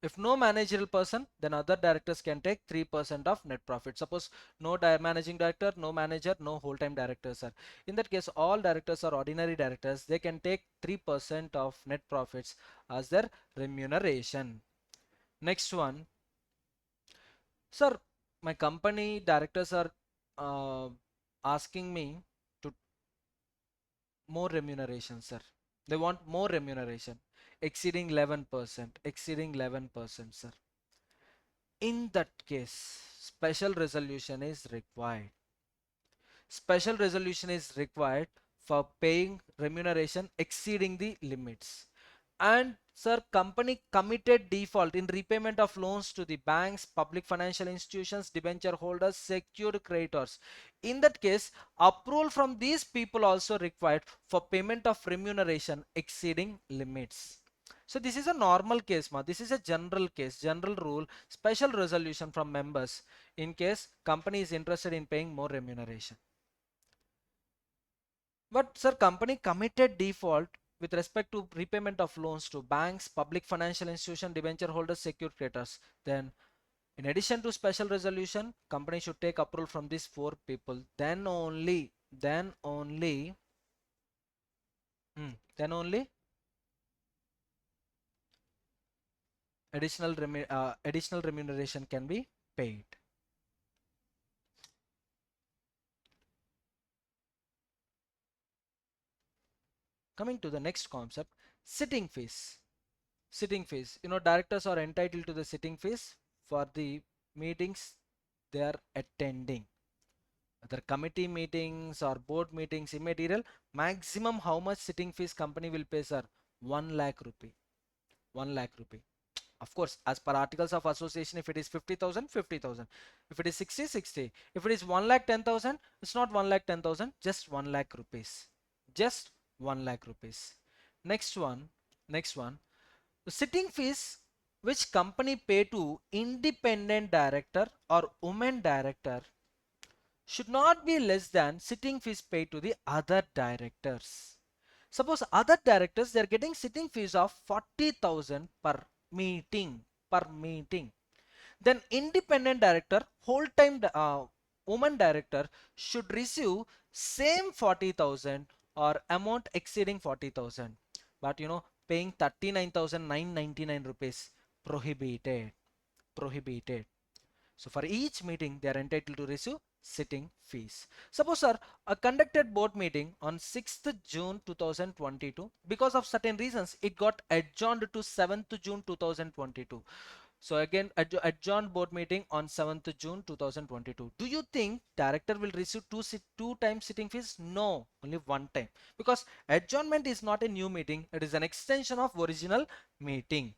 If no managerial person, then other directors can take 3% of net profit. Suppose no managing director, no manager, no whole-time director, sir. In that case, all directors are ordinary directors. They can take 3% of net profits as their remuneration. Next one. Sir, my company directors are asking me to more remuneration, sir. They want more remuneration, exceeding 11%, exceeding 11%, sir. In that case, special resolution is required. Special resolution is required for paying remuneration exceeding the limits. And Sir, company committed default in repayment of loans to the banks, public financial institutions, debenture holders, secured creditors. In that case, approval from these people also required for payment of remuneration exceeding limits. So this is a normal case, ma. This is a general case, general rule, special resolution from members in case company is interested in paying more remuneration. But sir, company committed default with respect to repayment of loans to banks, public financial institution, debenture holders, secured creditors. Then in addition to special resolution, company should take approval from these four people. Then only additional remuneration can be paid. Coming to the next concept, sitting fees. Sitting fees. Directors are entitled to the sitting fees for the meetings they are attending. Whether committee meetings or board meetings, immaterial. Maximum how much sitting fees company will pay, sir? 1 lakh rupee. 1 lakh rupee. Of course, as per articles of association, if it is 50,000, 50,000. If it is 60, 60. If it is 1 lakh 10,000, it's not 1 lakh 10,000, just 1 lakh rupees. Just 1 lakh rupees. Next one. Next one. The sitting fees which company pay to independent director or women director should not be less than sitting fees paid to the other directors. Suppose other directors, they are getting sitting fees of 40,000 per meeting. Per meeting. Then independent director, whole time woman director should receive same 40,000 or amount exceeding 40,000. But paying 39,999 rupees, prohibited. Prohibited. So for each meeting, they are entitled to receive sitting fees. Suppose, sir, a conducted board meeting on 6th June 2022. Because of certain reasons, it got adjourned to 7th June 2022. So again, adjourned board meeting on 7th June 2022. Do you think director will receive two times sitting fees? No, only one time. Because adjournment is not a new meeting. It is an extension of original meeting.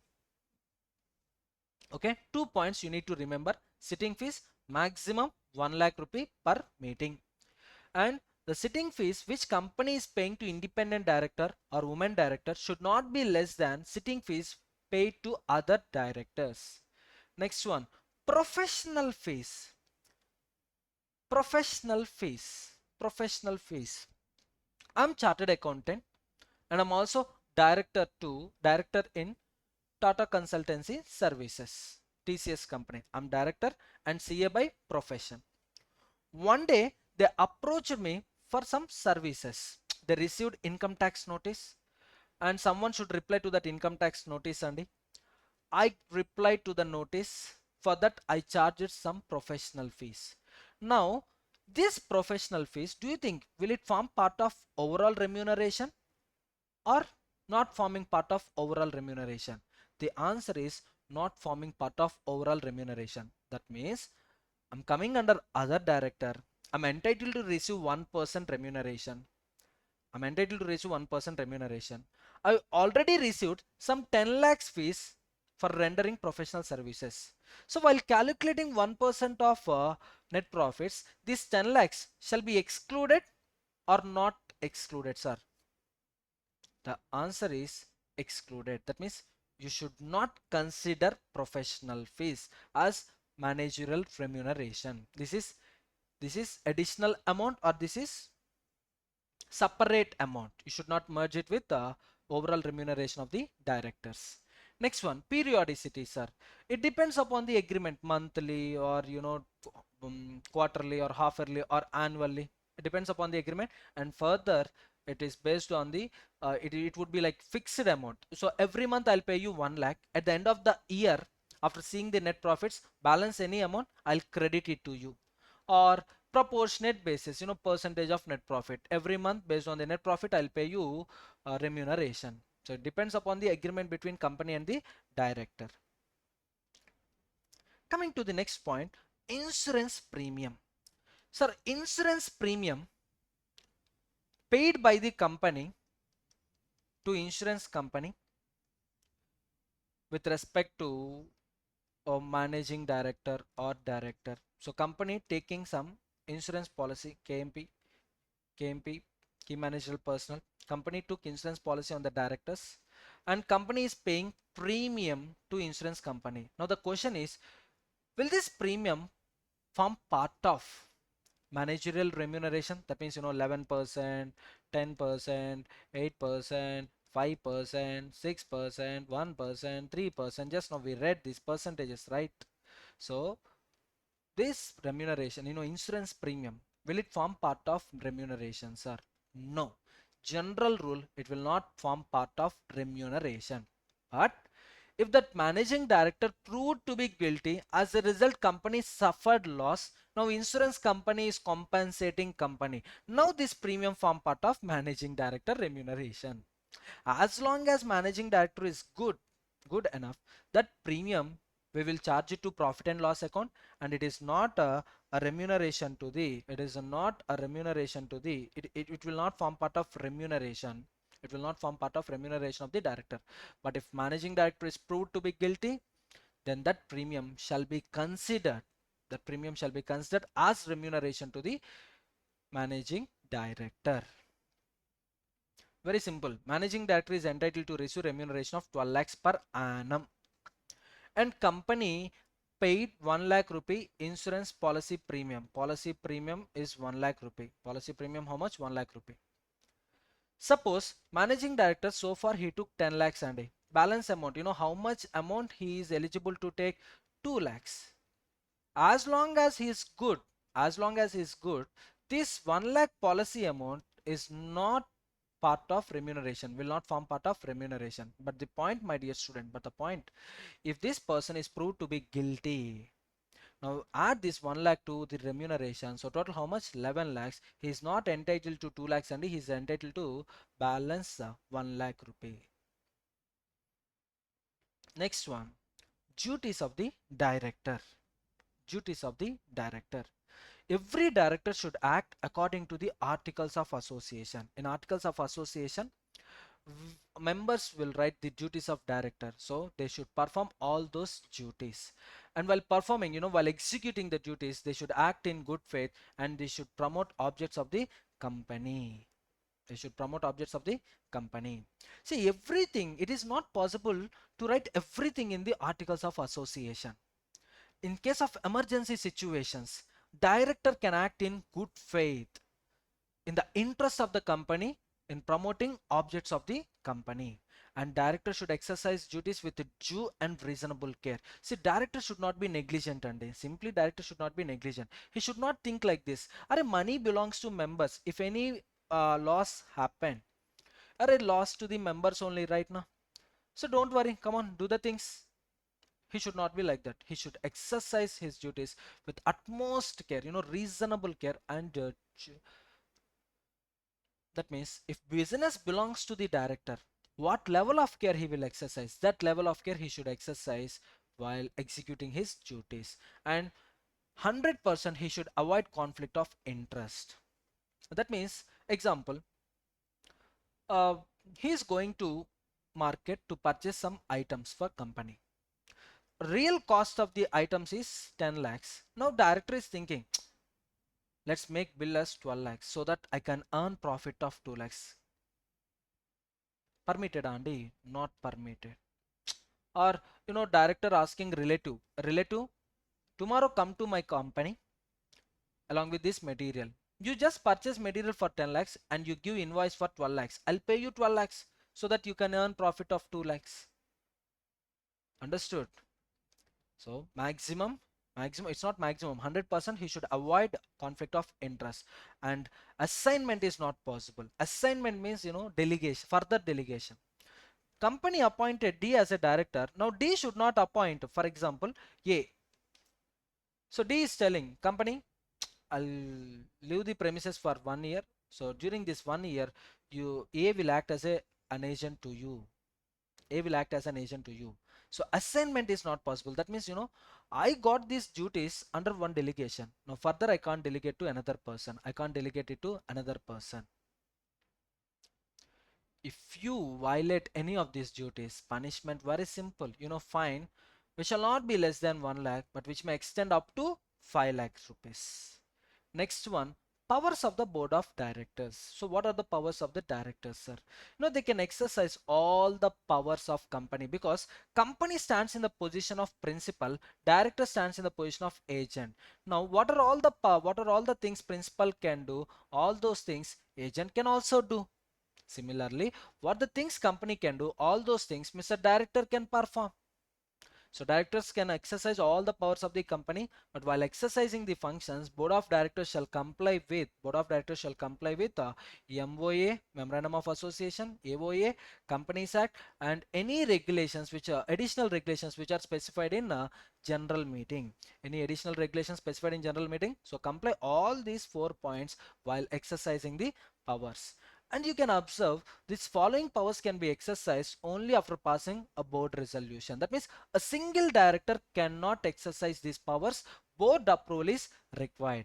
Okay, 2 points you need to remember. Sitting fees maximum 1 lakh rupee per meeting, and the sitting fees which company is paying to independent director or women director should not be less than sitting fees paid to other directors. Next one, professional fees. Professional fees. Professional fees. I'm chartered accountant and I'm also director in Tata Consultancy Services, TCS company. I'm director and CA by profession. One day they approached me for some services. They received income tax notice and someone should reply to that income tax notice, and I replied to the notice. For that I charged some professional fees. Now this professional fees, do you think will it form part of overall remuneration or not forming part of overall remuneration? The answer is not forming part of overall remuneration. That means I'm coming under other director. I'm entitled to receive 1% remuneration. I'm entitled to receive 1% remuneration. I already received some 10 lakhs fees for rendering professional services. So while calculating 1% of net profits, these 10 lakhs shall be excluded or not excluded, sir? The answer is excluded. That means you should not consider professional fees as managerial remuneration. This is additional amount, or this is separate amount. You should not merge it with the overall remuneration of the directors. Next one, periodicity, sir. It depends upon the agreement, monthly or quarterly or half yearly or annually. It depends upon the agreement, and further it is based on the it would be like fixed amount. So every month I'll pay you 1 lakh. At the end of the year, after seeing the net profits, balance any amount, I'll credit it to you. Or proportionate basis, percentage of net profit. Every month based on the net profit, I'll pay you remuneration. So it depends upon the agreement between company and the director. Coming to the next point, insurance premium. Sir, insurance premium paid by the company to insurance company with respect to a managing director or director. So company taking some insurance policy, KMP, key managerial personnel. Company took insurance policy on the directors, and company is paying premium to insurance company. Now the question is, will this premium form part of managerial remuneration? That means 11%, 10%, 8%, 5%, 6%, 1%, 3%. Just now we read these percentages, right? So this remuneration, insurance premium, will it form part of remuneration, sir? No. General rule, it will not form part of remuneration. But if that managing director proved to be guilty, as a result company suffered loss, now insurance company is compensating company. Now this premium form part of managing director remuneration. As long as managing director is good enough, that premium we will charge it to profit and loss account, and it is not a remuneration to the, it is not a remuneration to the, it will not form part of remuneration. It will not form part of remuneration of the director. But if managing director is proved to be guilty, then that premium shall be considered, that premium shall be considered as remuneration to the managing director. Very simple. Managing director is entitled to receive remuneration of 12 lakhs per annum, and company paid 1 lakh rupee insurance policy premium. Policy premium is 1 lakh rupee. Policy premium how much? 1 lakh rupee. Suppose managing director so far he took 10 lakhs and a balance amount. You know how much amount he is eligible to take? 2 lakhs. As long as he is good, as long as he is good, this 1 lakh policy amount is not part of remuneration, will not form part of remuneration. But the point, my dear student, but the point, if this person is proved to be guilty, now add this 1 lakh to the remuneration, so total how much? 11 lakhs. He is not entitled to 2 lakhs and he is entitled to balance 1 lakh rupee. Next one, duties of the director. Duties of the director. Every director should act according to the articles of association. In articles of association, members will write the duties of director, so they should perform all those duties. And while performing, while executing the duties, they should act in good faith, and they should promote objects of the company. They should promote objects of the company. See, everything, it is not possible to write everything in the articles of association. In case of emergency situations, director can act in good faith in the interest of the company in promoting objects of the company, and director should exercise duties with due and reasonable care. See, director should not be negligent, and simply director should not be negligent. He should not think like this: are money belongs to members, if any loss happen, are loss to the members only right now, so don't worry, come on, do the things. He should not be like that. He should exercise his duties with utmost care, reasonable care, and that means if business belongs to the director, what level of care he will exercise, that level of care he should exercise while executing his duties. And 100% he should avoid conflict of interest. That means, example, uh, he is going to market to purchase some items for company. Real cost of the items is 10 lakhs. Now director is thinking, let's make bill as 12 lakhs so that I can earn profit of 2 lakhs. Permitted, Andy? Not permitted. Or, director asking relative, tomorrow come to my company along with this material. You just purchase material for 10 lakhs and you give invoice for 12 lakhs. I'll pay you 12 lakhs so that you can earn profit of 2 lakhs. Understood? So maximum, it's not maximum, 100% he should avoid conflict of interest. And assignment is not possible. Assignment means, delegation, further delegation. Company appointed D as a director. Now D should not appoint, for example, A. So D is telling company, I'll leave the premises for 1 year. So during this 1 year, A will act as an agent to you. A will act as an agent to you. So assignment is not possible. That means, I got these duties under one delegation. Now further I can't delegate to another person. I can't delegate it to another person. If you violate any of these duties, punishment very simple, fine, which shall not be less than 1 lakh, but which may extend up to 5 lakhs rupees. Next one, powers of the board of directors. So what are the powers of the directors, sir? They can exercise all the powers of company, because company stands in the position of principal, director stands in the position of agent. Now, what are all the things principal can do? All those things agent can also do. Similarly, what the things company can do, all those things Mr. Director can perform. So directors can exercise all the powers of the company, but while exercising the functions, board of directors shall comply with MOA, Memorandum of Association, AOA, Companies Act, and any regulations which are additional regulations which are specified in general meeting. Any additional regulations specified in general meeting. So comply all these 4 points while exercising the powers. And you can observe these following powers can be exercised only after passing a board resolution. That means a single director cannot exercise these powers. Board approval is required.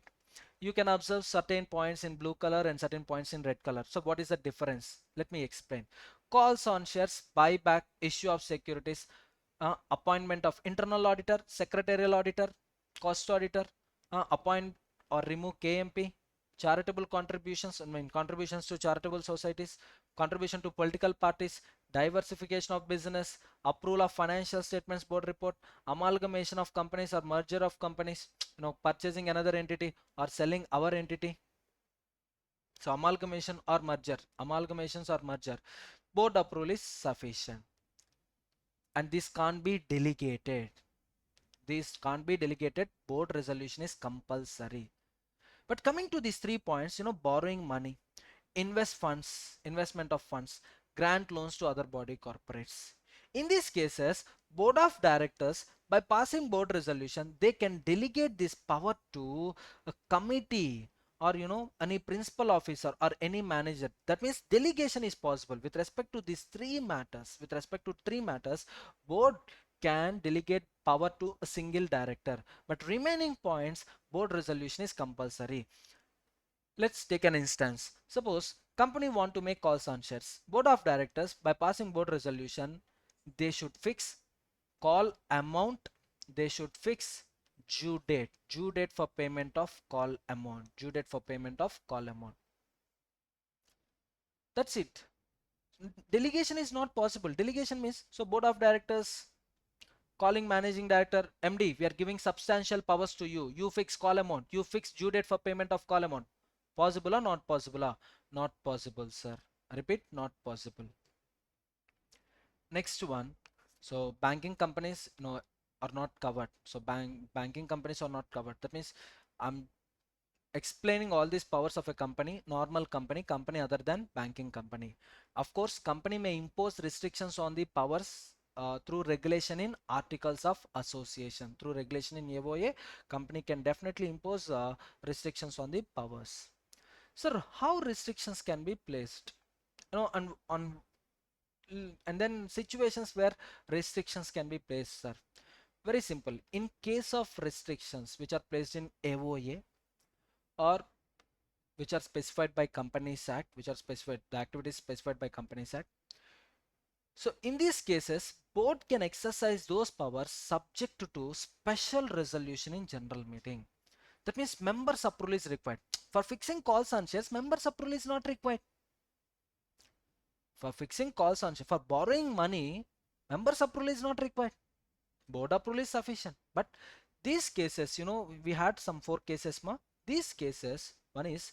You can observe certain points in blue color and certain points in red color. So what is the difference? Let me explain. Calls on shares, buyback, issue of securities, appointment of internal auditor, secretarial auditor, cost auditor, appoint or remove KMP, charitable contributions, contributions to charitable societies, contribution to political parties, diversification of business, approval of financial statements board report, amalgamation of companies or merger of companies, purchasing another entity or selling our entity. So amalgamations or merger, board approval is sufficient. And this can't be delegated. Board resolution is compulsory. But coming to these 3 points, borrowing money, investment of funds, grant loans to other body corporates. In these cases, board of directors, by passing board resolution, they can delegate this power to a committee, or any principal officer or any manager. That means delegation is possible with respect to these three matters. Board can delegate power to a single director, but remaining points, board resolution is compulsory. Let's take an instance. Suppose company want to make calls on shares. Board of directors, by passing board resolution, they should fix call amount. They should fix due date for payment of call amount. That's it. Delegation is not possible. Delegation means, so board of directors calling managing director, MD, we are giving substantial powers to you. You fix call amount. You fix due date for payment of call amount. Possible or not possible? Not possible, sir. I repeat, not possible. Next one. So banking companies, are not covered. So banking companies are not covered. That means I'm explaining all these powers of a company, normal company other than banking company. Of course, company may impose restrictions on the powers through regulation in articles of association. Through regulation in AOA, company can definitely impose restrictions on the powers. Sir, how restrictions can be placed? And then situations where restrictions can be placed, sir. Very simple. In case of restrictions which are placed in AOA, or which are specified by Companies Act, the activities specified by Companies Act. So in these cases, board can exercise those powers subject to special resolution in general meeting. That means members' approval is required. For fixing calls on shares, members' approval is not required. For borrowing money, members' approval is not required. Board approval is sufficient. But these cases, we had some 4 cases, These cases, one is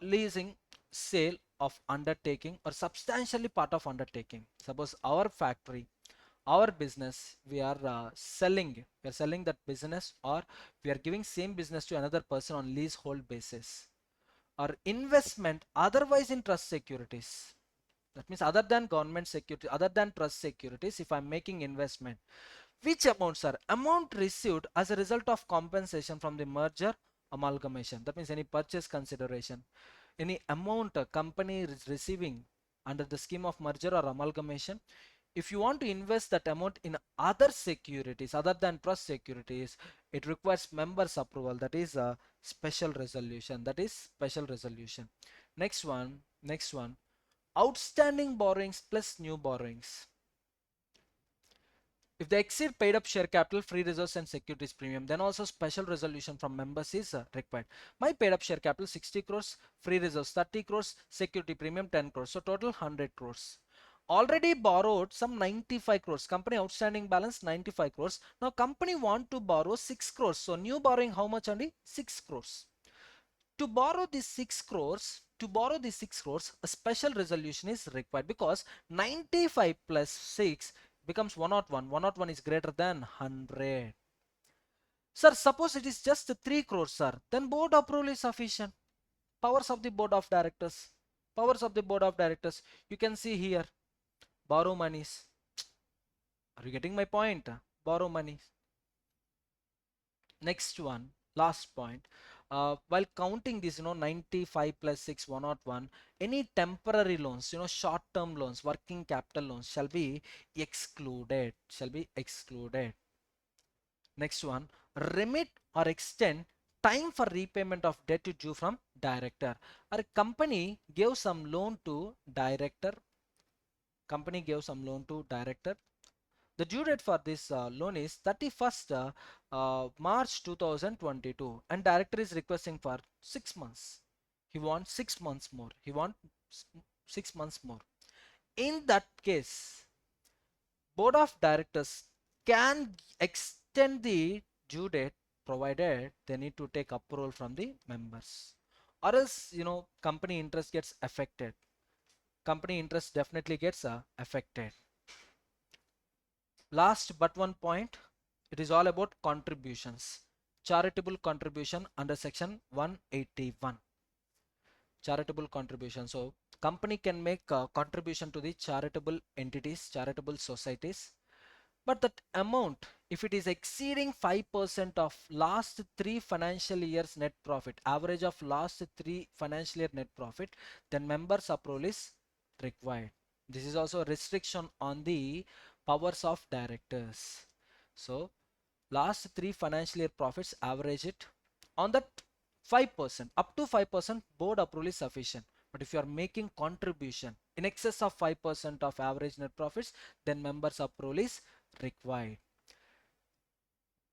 leasing, sale of undertaking, or substantially part of undertaking. Suppose our factory, our business, we are selling that business, or we are giving same business to another person on leasehold basis. Or investment otherwise in trust securities. That means other than government security, other than trust securities, if I'm making investment, which amounts are amount received as a result of compensation from the merger amalgamation. That means any purchase consideration, any amount a company is receiving under the scheme of merger or amalgamation. If you want to invest that amount in other securities other than trust securities, it requires members approval. That is a special resolution. Next one. Outstanding borrowings plus new borrowings. If they exceed paid up share capital, free reserves and securities premium, then also special resolution from members is required. My paid up share capital 60 crores, free reserves 30 crores, security premium 10 crores. So total 100 crores. Already borrowed some 95 crores. Company outstanding balance 95 crores. Now company want to borrow 6 crores. So new borrowing how much only? 6 crores. To borrow these 6 crores, a special resolution is required because 95 plus 6 becomes 101. 101 is greater than 100. Sir, suppose it is just 3 crores, sir. Then board approval is sufficient. Powers of the board of directors. Powers of the board of directors. You can see here. Borrow monies. Are you getting my point? Borrow monies. Next one, last point. While counting this, 95 plus 6, 101, any temporary loans, short-term loans, working capital loans shall be excluded, Next one, remit or extend time for repayment of debt due from director. Our company gave some loan to director. The due date for this loan is 31st March 2022 and director is requesting for 6 months. He wants 6 months more. 6 months more. In that case, board of directors can extend the due date provided they need to take approval from the members. Or else, company interest gets affected. Company interest definitely gets affected. Last but one point, it is all about contributions. Charitable contribution under section 181. Charitable contribution. So company can make a contribution to the charitable entities, charitable societies. But that amount, if it is exceeding 5% of last 3 financial years net profit, average of last 3 financial year net profit, then members approval is required. This is also a restriction on the powers of directors. So last 3 financial year profits, average it on that 5%, up to 5% board approval is sufficient. But if you are making contribution in excess of 5% of average net profits, then members approval is required.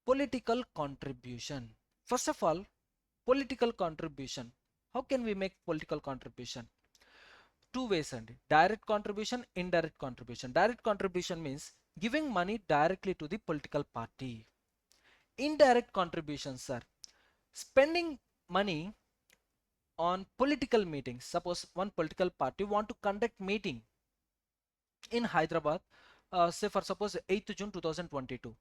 Political contribution. First of all, political contribution. How can we make political contribution? Two ways, and direct contribution, indirect contribution. Direct contribution means giving money directly to the political party. Indirect contributions are spending money on political meetings. Suppose one political party want to conduct meeting in Hyderabad, say for suppose 8th June 2022.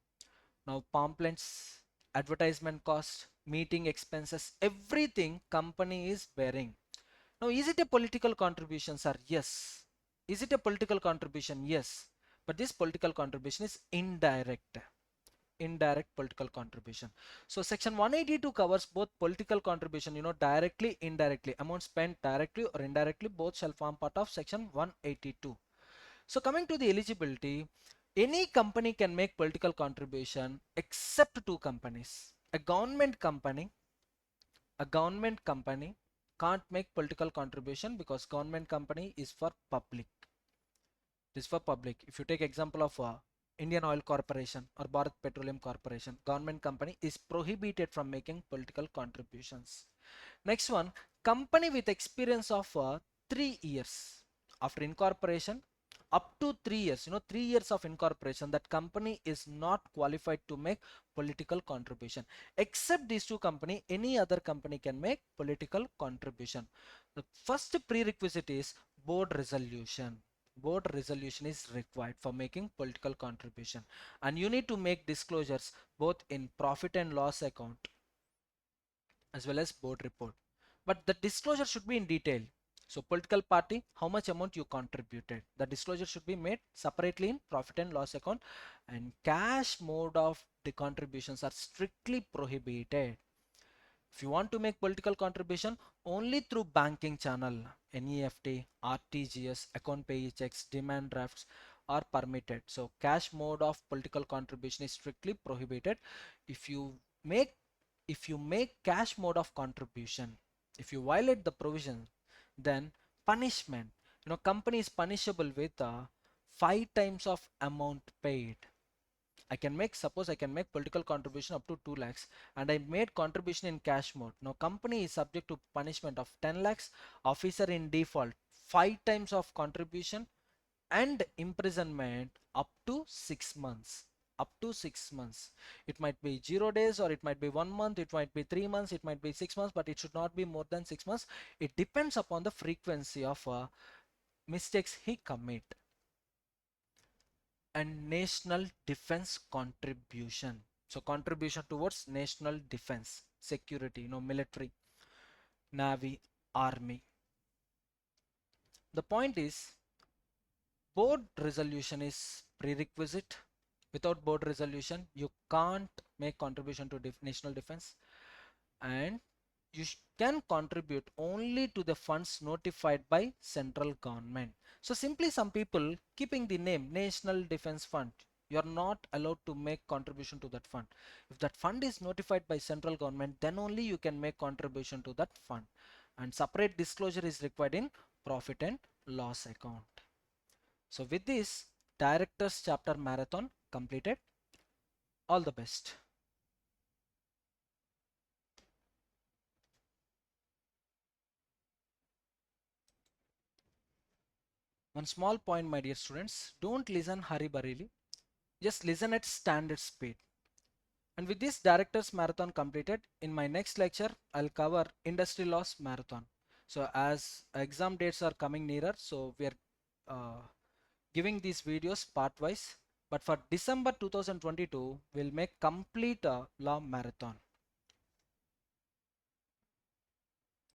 Now pamphlets, advertisement cost, meeting expenses, everything company is bearing. Now is it a political contribution, sir? Yes. Is it a political contribution? Yes. But this political contribution is indirect. Indirect political contribution. So section 182 covers both political contribution, directly, indirectly. Amount spent directly or indirectly, both shall form part of section 182. So coming to the eligibility, any company can make political contribution except two companies. A government company can't make political contribution because government company is for public. It is for public. If you take example of Indian Oil Corporation or Bharat Petroleum Corporation, government company is prohibited from making political contributions. Next one, company with experience of 3 years after incorporation, up to 3 years, 3 years of incorporation, that company is not qualified to make political contribution. Except these two company, any other company can make political contribution. The first prerequisite is board resolution. Board resolution is required for making political contribution, and you need to make disclosures both in profit and loss account as well as board report. But the disclosure should be in detail. So political party, how much amount you contributed, the disclosure should be made separately in profit and loss account, and cash mode of the contributions are strictly prohibited. If you want to make political contribution, only through banking channel, NEFT, RTGS, account pay checks, demand drafts are permitted. So cash mode of political contribution is strictly prohibited. If you make cash mode of contribution, if you violate the provision, then punishment, Company is punishable with 5 times of amount paid. Suppose I can make political contribution up to 2 lakhs and I made contribution in cash mode. Now company is subject to punishment of 10 lakhs, officer in default 5 times of contribution, and imprisonment up to 6 months. Up to 6 months. It might be 0 days, or it might be 1 month, it might be 3 months, it might be 6 months, but it should not be more than 6 months. It depends upon the frequency of mistakes he commit. And national defense contribution. So contribution towards national defense, security, military, navy, army. The point is, board resolution is prerequisite. Without board resolution, you can't make contribution to national defense, and you can contribute only to the funds notified by central government. So simply some people keeping the name National Defense Fund, you are not allowed to make contribution to that fund. If that fund is notified by central government, then only you can make contribution to that fund, and separate disclosure is required in profit and loss account. So with this, directors chapter marathon completed. All the best. One small point, my dear students, don't listen hurry barily, just listen at standard speed. And with this directors marathon completed, in my next lecture I'll cover industry laws marathon. So as exam dates are coming nearer, so we are giving these videos part wise, but for December 2022 we'll make complete law marathon.